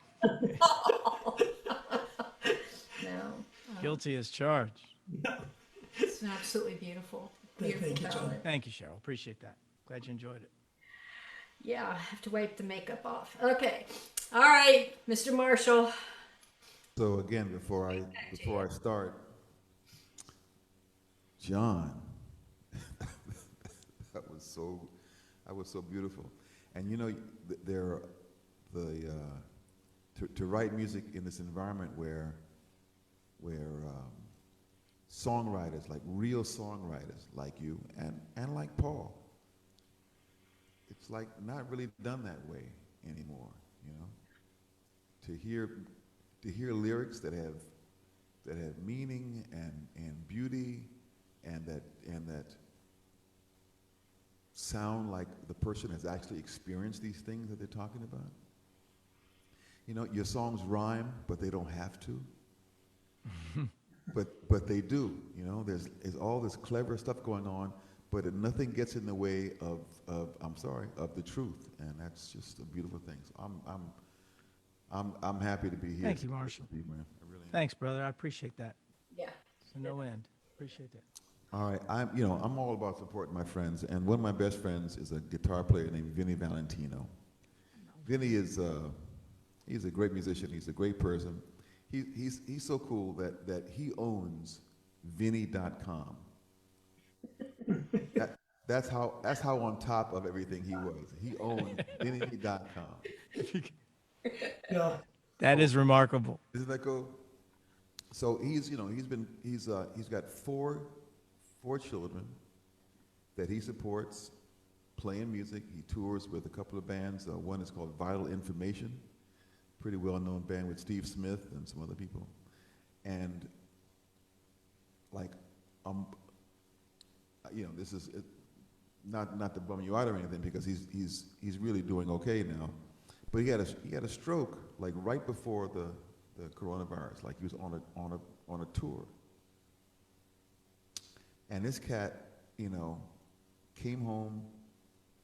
no. Guilty as charged. It's absolutely beautiful. Beautiful Thank you, John. ballad. Thank you, Cheryl. Appreciate that. Glad you enjoyed it. Yeah, I have to wipe the makeup off. Okay. All right, Mr. Marshall. So again, before I start, John, that was so beautiful. And you know, to write music in this environment where songwriters, like real songwriters like you and like Paul, it's like not really done that way anymore, you know. To hear lyrics that have meaning and beauty and that sound like the person has actually experienced these things that they're talking about. You know, your songs rhyme, but they don't have to. but they do. You know, there's all this clever stuff going on, but nothing gets in the way of the truth, and that's just a beautiful thing. So I'm happy to be here. Thank you, Marshall. Man. I really am. Thanks, brother. I appreciate that. Yeah. To no end. Appreciate that. All right, I'm all about supporting my friends, and one of my best friends is a guitar player named Vinny Valentino. Vinny is he's a great musician. He's a great person. He's so cool that he owns Vinny.com. That's how on top of everything he was. He owned Vinny.com. Yeah. That is remarkable. Isn't that cool? So he's got four children that he supports playing music. He tours with a couple of bands. One is called Vital Information, pretty well-known band with Steve Smith and some other people. And like, this is not to bum you out or anything, because he's really doing okay now. But he had a stroke like right before the coronavirus. Like he was on a tour. And this cat, came home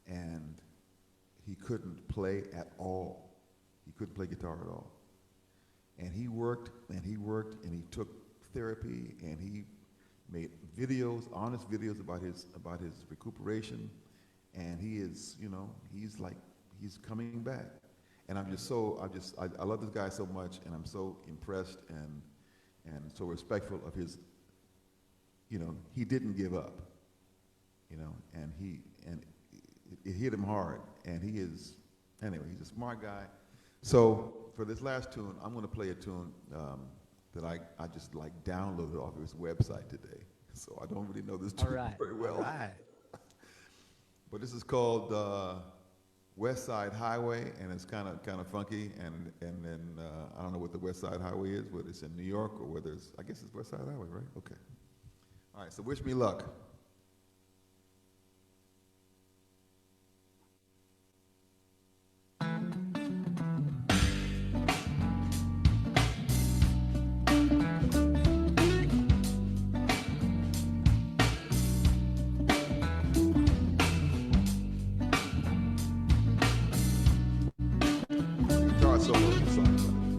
and he couldn't play at all. He couldn't play guitar at all. And he worked and he worked and he took therapy and he made videos, honest videos about his recuperation. And he is, he's coming back. And I love this guy so much, and I'm so impressed and so respectful of his you know, he didn't give up, you know, and it hit him hard, and he is, anyway, he's a smart guy. So for this last tune, I'm going to play a tune that I just like downloaded off of his website today. So I don't really know this tune very well. All right. But this is called West Side Highway, and it's kind of funky. And then I don't know what the West Side Highway is, whether it's in New York or whether it's, I guess it's West Side Highway, right? Okay. All right. So wish me luck. Guitar solo in the song, by the way.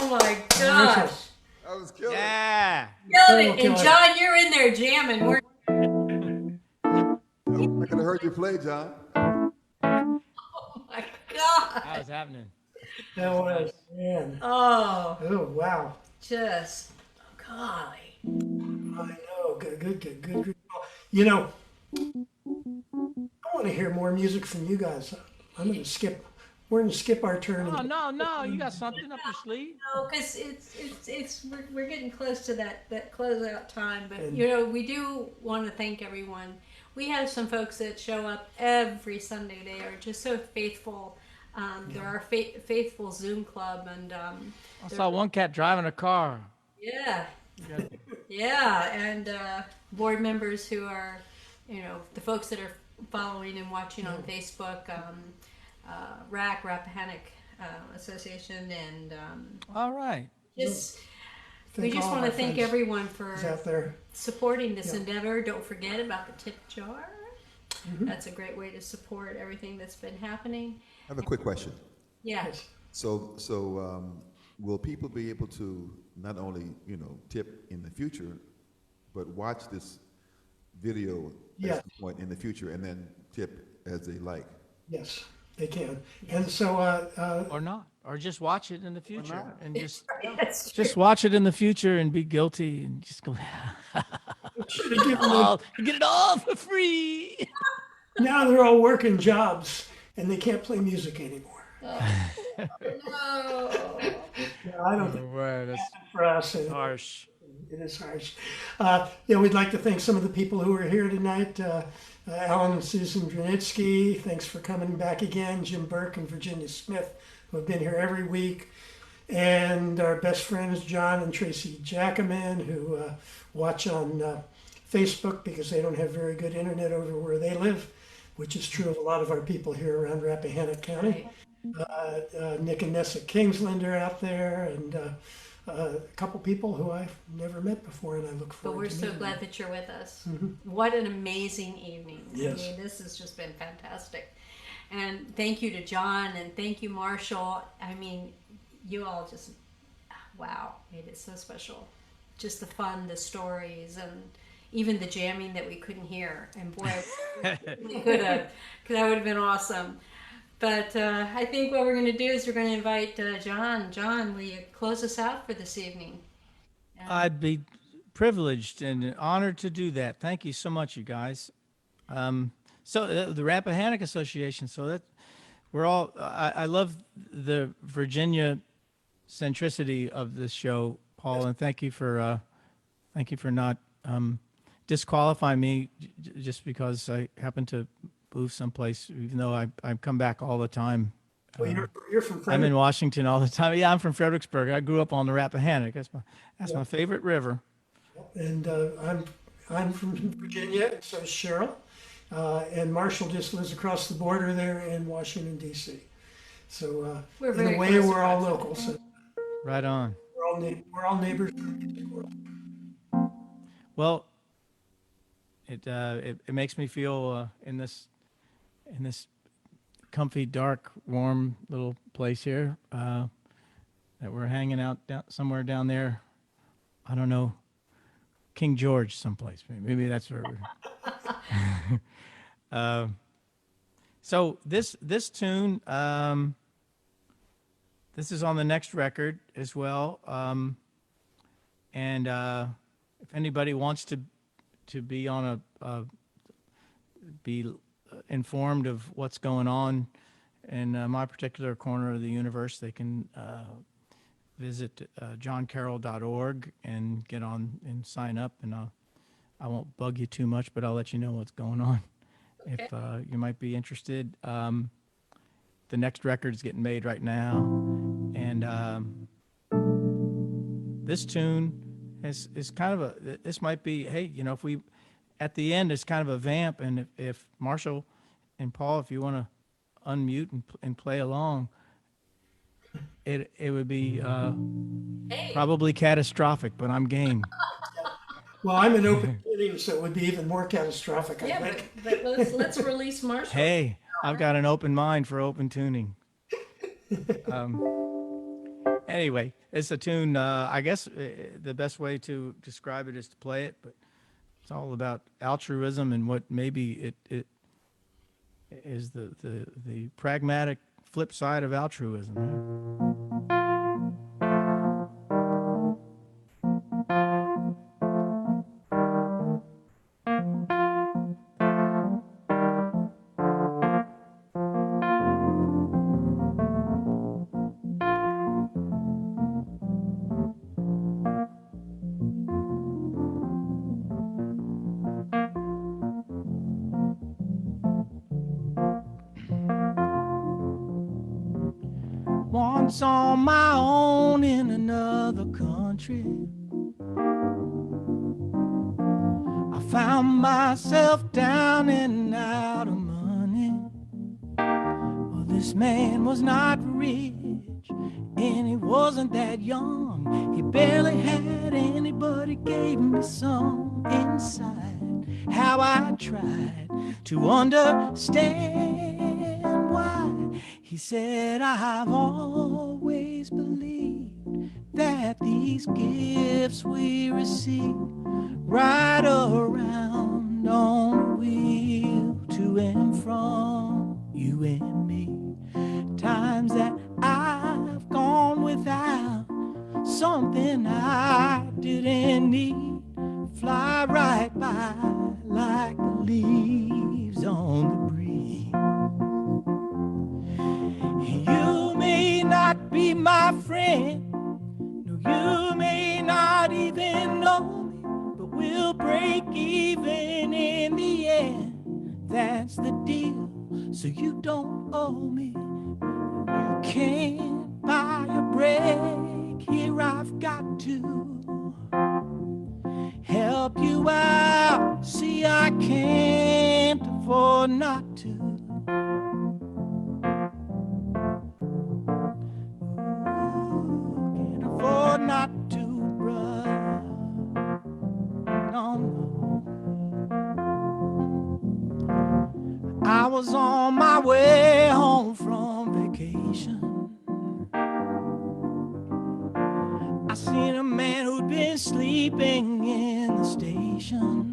Oh my gosh. That was killer. Yeah. Killed it. Killer. And John, you're in there jamming. We're I could have heard you play, John. oh my god. That was happening. That was, man. Oh, Oh, wow. just golly. I know. Good. You know, I want to hear more music from you guys. I'm going to skip. We're going to skip our turn. Oh, no. You got something up your sleeve? No, because it's we're getting close to that closeout time. But And- you know, we do want to thank everyone. We have some folks that show up every Sunday. They are just so faithful. They're our faithful Zoom club, and I saw one cat driving a car. yeah, yeah, and board members who are, you know, the folks that are following and watching on Facebook, Rappahannock Association, and All right. just we Thank just all want to our thank friends everyone for who's out there. supporting this Yeah. endeavor. Don't forget about the tip jar. That's a great way to support everything that's been happening. I have a quick question. Yeah. Yes. So, will people be able to not only, tip in the future, but watch this video Yeah. at some point in the future and then tip as they like? Yes, they can. And so, Or not. Or just watch it in the future. not? And That's just watch it in the future and be guilty and just go, should have given them, oh, get it all for free. now they're all working jobs and they can't play music anymore. no. I don't think Right, that's for us. harsh. It is harsh. We'd like to thank some of the people who are here tonight. Alan and Susan Dranitsky, thanks for coming back again. Jim Burke and Virginia Smith, who have been here every week. And our best friends, John and Tracy Jackaman, who watch on Facebook because they don't have very good internet over where they live, which is true of a lot of our people here around Rappahannock County. Nick and Nessa Kingsland are out there, and a couple people who I've never met before, and I look But forward we're to so meeting glad them. that you're with us. What an amazing evening. Yes. I mean, this has just been fantastic. And thank you to John, and thank you, Marshall. I mean, you all just, wow, made it so special. Just the fun, the stories, and even the jamming that we couldn't hear. And boy, we could have, because that would have been awesome. But I think what we're going to do is we're going to invite John. John, will you close us out for this evening? I'd be privileged and honored to do that. Thank you so much, you guys. So the Rappahannock Association. So that we're all. I love the Virginia centricity of this show, Paul, and thank you for not disqualifying me just because I happen to move someplace, even though I come back all the time. Well, you're from I'm Frederick, in Washington all the time. Yeah, I'm from Fredericksburg. I grew up on the Rappahannock. That's my favorite river. and I'm from Virginia, and so is Cheryl. And Marshall just lives across the border there in Washington, D.C. So We're in very a way, close to we're all proximity. local. So Right on. we're all neighbors. Well, it makes me feel in this comfy, dark, warm little place here that we're hanging out somewhere down there. I don't know, King George, someplace. Maybe that's where we're. So this tune, this is on the next record as well, and if anybody wants to be on be informed of what's going on in my particular corner of the universe, they can visit joncarroll.org and get on and sign up. And I won't bug you too much, but I'll let you know what's going on if you might be interested. The next record is getting made right now, and this tune is kind of this might be, hey, if we at the end it's kind of a vamp, and if Marshall and Paul, if you want to unmute and play along, it would be probably catastrophic, but I'm game. Well, I'm an open meeting, so it would be even more catastrophic, I Yeah, think. but let's release Marshall. Hey, I've got an open mind for open tuning. Anyway, it's a tune. I guess the best way to describe it is to play it, but it's all about altruism and what maybe it is the pragmatic flip side of altruism. Once on my own in another country, I found myself down and out of money. Well, this man was not rich, and he wasn't that young. He barely had anybody, gave me some insight. How I tried to understand why. He said, I've always believed that these gifts we receive ride around on a wheel to and from you and me. Times that I've gone without something I didn't need, fly right by like the leaves on the breeze. You may not be my friend, no, you may not even know me, but we'll break even in the end. That's the deal, so you don't owe me. You can't buy a break, here I've got to help you out. See, I can't afford not to. Can't afford not to, bruh. No, no. I was on my way home from vacation. I seen a man who'd been sleeping in the station.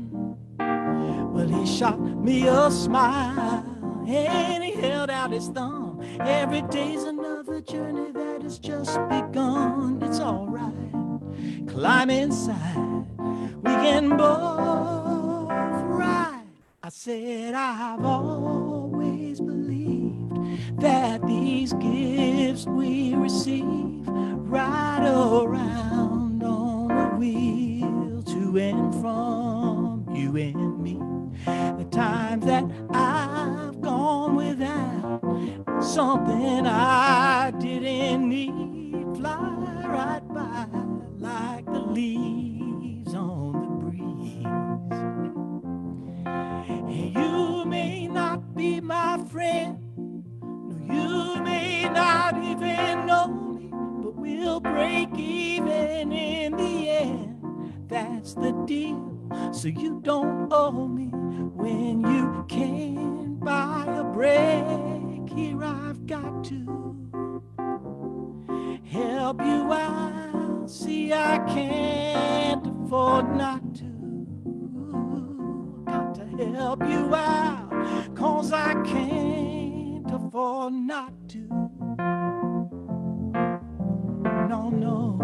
Well, he shot me a smile and he held out his thumb. Every day's another journey that has just begun. It's all right, climb inside, we can both ride. I said, I've always believed that these gifts we receive ride around on a wheel to and from you and me. The times that I've gone without something I didn't need, fly right by like the leaves on the breeze. You may not be my friend, no, you may not even know me, but we'll break even in the end. That's the deal, so you don't owe me when you can't buy a break. Here I've got to help you out. See, I can't afford not to. Got to help you out, 'cause I can't afford not to. No, no,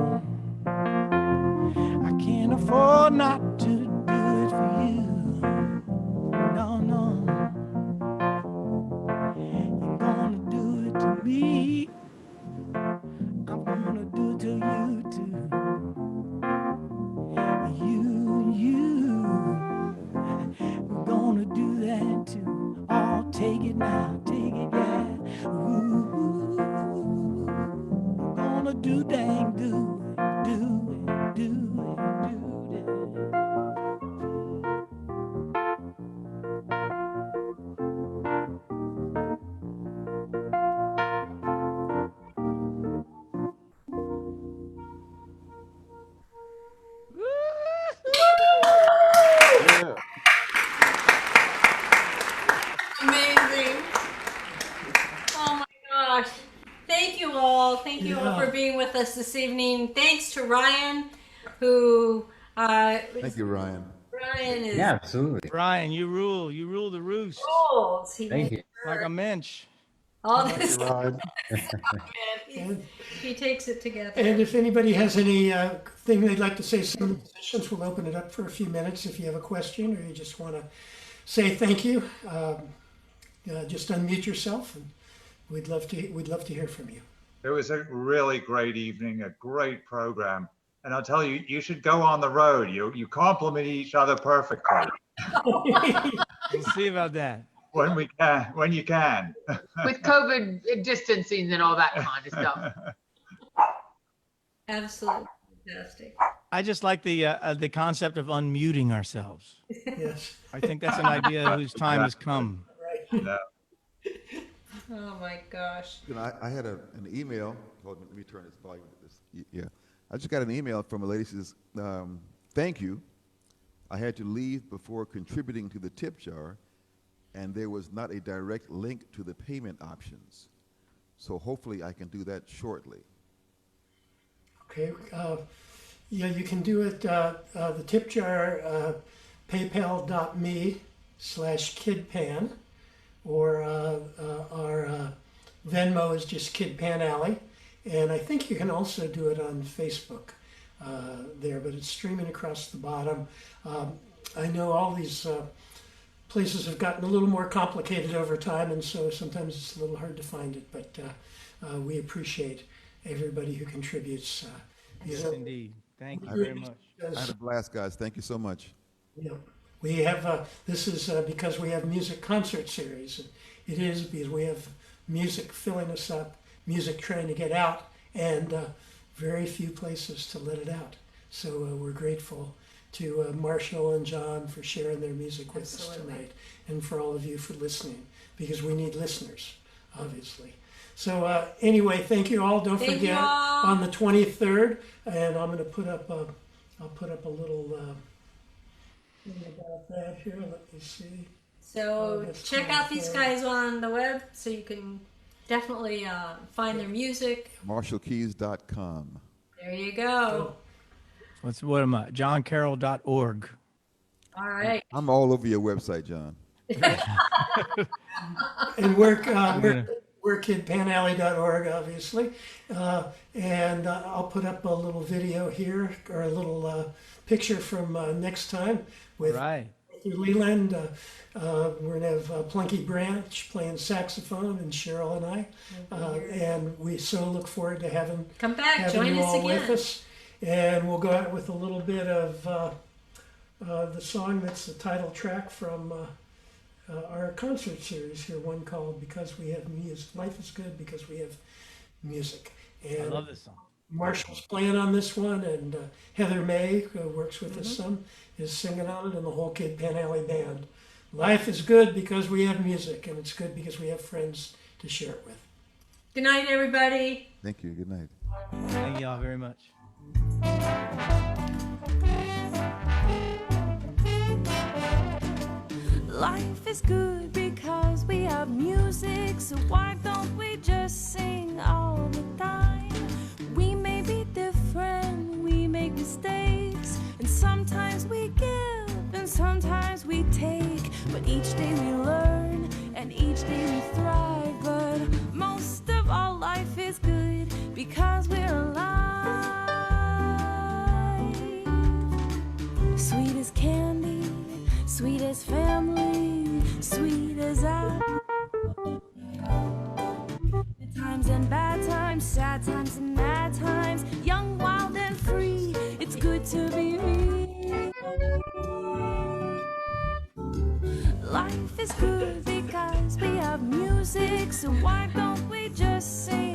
I can't afford not to do it for you. No, no, you're gonna do it to me, I'm gonna do it to you too. You, we're gonna do that too. Oh, take it now, take it, yeah. Ooh, we're gonna do dang, do it, do it, do it, do it. Yeah. Amazing. Oh my gosh. Thank you all. Thank you all Yeah. for being with us this evening. Thanks to Ryan, who Thank you, Ryan. Ryan is Yeah, absolutely. Brian, you rule. You rule the roost rules. He Thank makes you. like a mensch. all Thank this. you, Ryan. He takes it together. And if anybody has any thing they'd like to say, some of the musicians will open it up for a few minutes. If you have a question or you just want to say thank you, just unmute yourself, and we'd love to hear from you. It was a really great evening, a great program. And I'll tell you, you should go on the road. You complement each other perfectly We'll see about that. when you can. With COVID distancing and all that kind of stuff. Absolutely fantastic. I just like the concept of unmuting ourselves. Yes. I think that's an idea whose time has come. No. Oh my gosh. You know, I had an email. Hold on, let me turn this volume. Yeah, I just got an email from a lady. She says, "Thank you. I had to leave before contributing to the tip jar, and there was not a direct link to the payment options. So hopefully I can do that shortly." Okay. Yeah, you can do it. The tip jar, paypal.me/kidpan, or our Venmo is just Kid Pan Alley. And I think you can also do it on Facebook there, but it's streaming across the bottom. I know all these places have gotten a little more complicated over time, and so sometimes it's a little hard to find it, but we appreciate everybody who contributes. Yes, indeed. Thank you very much. I had a blast, guys. Thank you so much. Yeah, we have, this is because we have music concert series. It is because we have music filling us up, music trying to get out, and very few places to let it out. So we're grateful to Marshall and John for sharing their music with us tonight, and for all of you for listening, because we need listeners, obviously. So anyway, thank you all. Don't Thank forget you all. on the 23rd, and I'm going to put up a little thing about that here. Let me see. So that's check out these 24. guys on the web so you can definitely find their music. MarshallKeys.com. There you go. What am I? JonCarroll.org. All right. I'm all over your website, John. And we're kidpanalley.org, obviously. And I'll put up a little video here, or a little picture from next time with Right. Leland. We're going to have Plunky Branch playing saxophone, and Cheryl and I. And we so look forward to having Come back. Join you us all with again. us. And we'll go out with a little bit of the song that's the title track from our concert series here, one called Because We Have Music. Life is Good Because We Have Music. I And love this song. Marshall's playing on this one, and Heather May, who works with us some, is singing on it, and the whole Kid Pan Alley band. Life is good because we have music, and it's good because we have friends to share it with. Good night, everybody. Thank you. Good night. Thank you all very much. Life is good because we have music, so why don't we just sing all the time? We may be different, we make mistakes, and sometimes we give and sometimes we take, but each day we learn and each day we thrive. But most of all, life is good because we're alive. Sweet as candy, sweet as family, sweet as I. Good times and bad times, sad times and mad times, young, wild and free, it's good to be me. Life is good because we have music, so why don't we just sing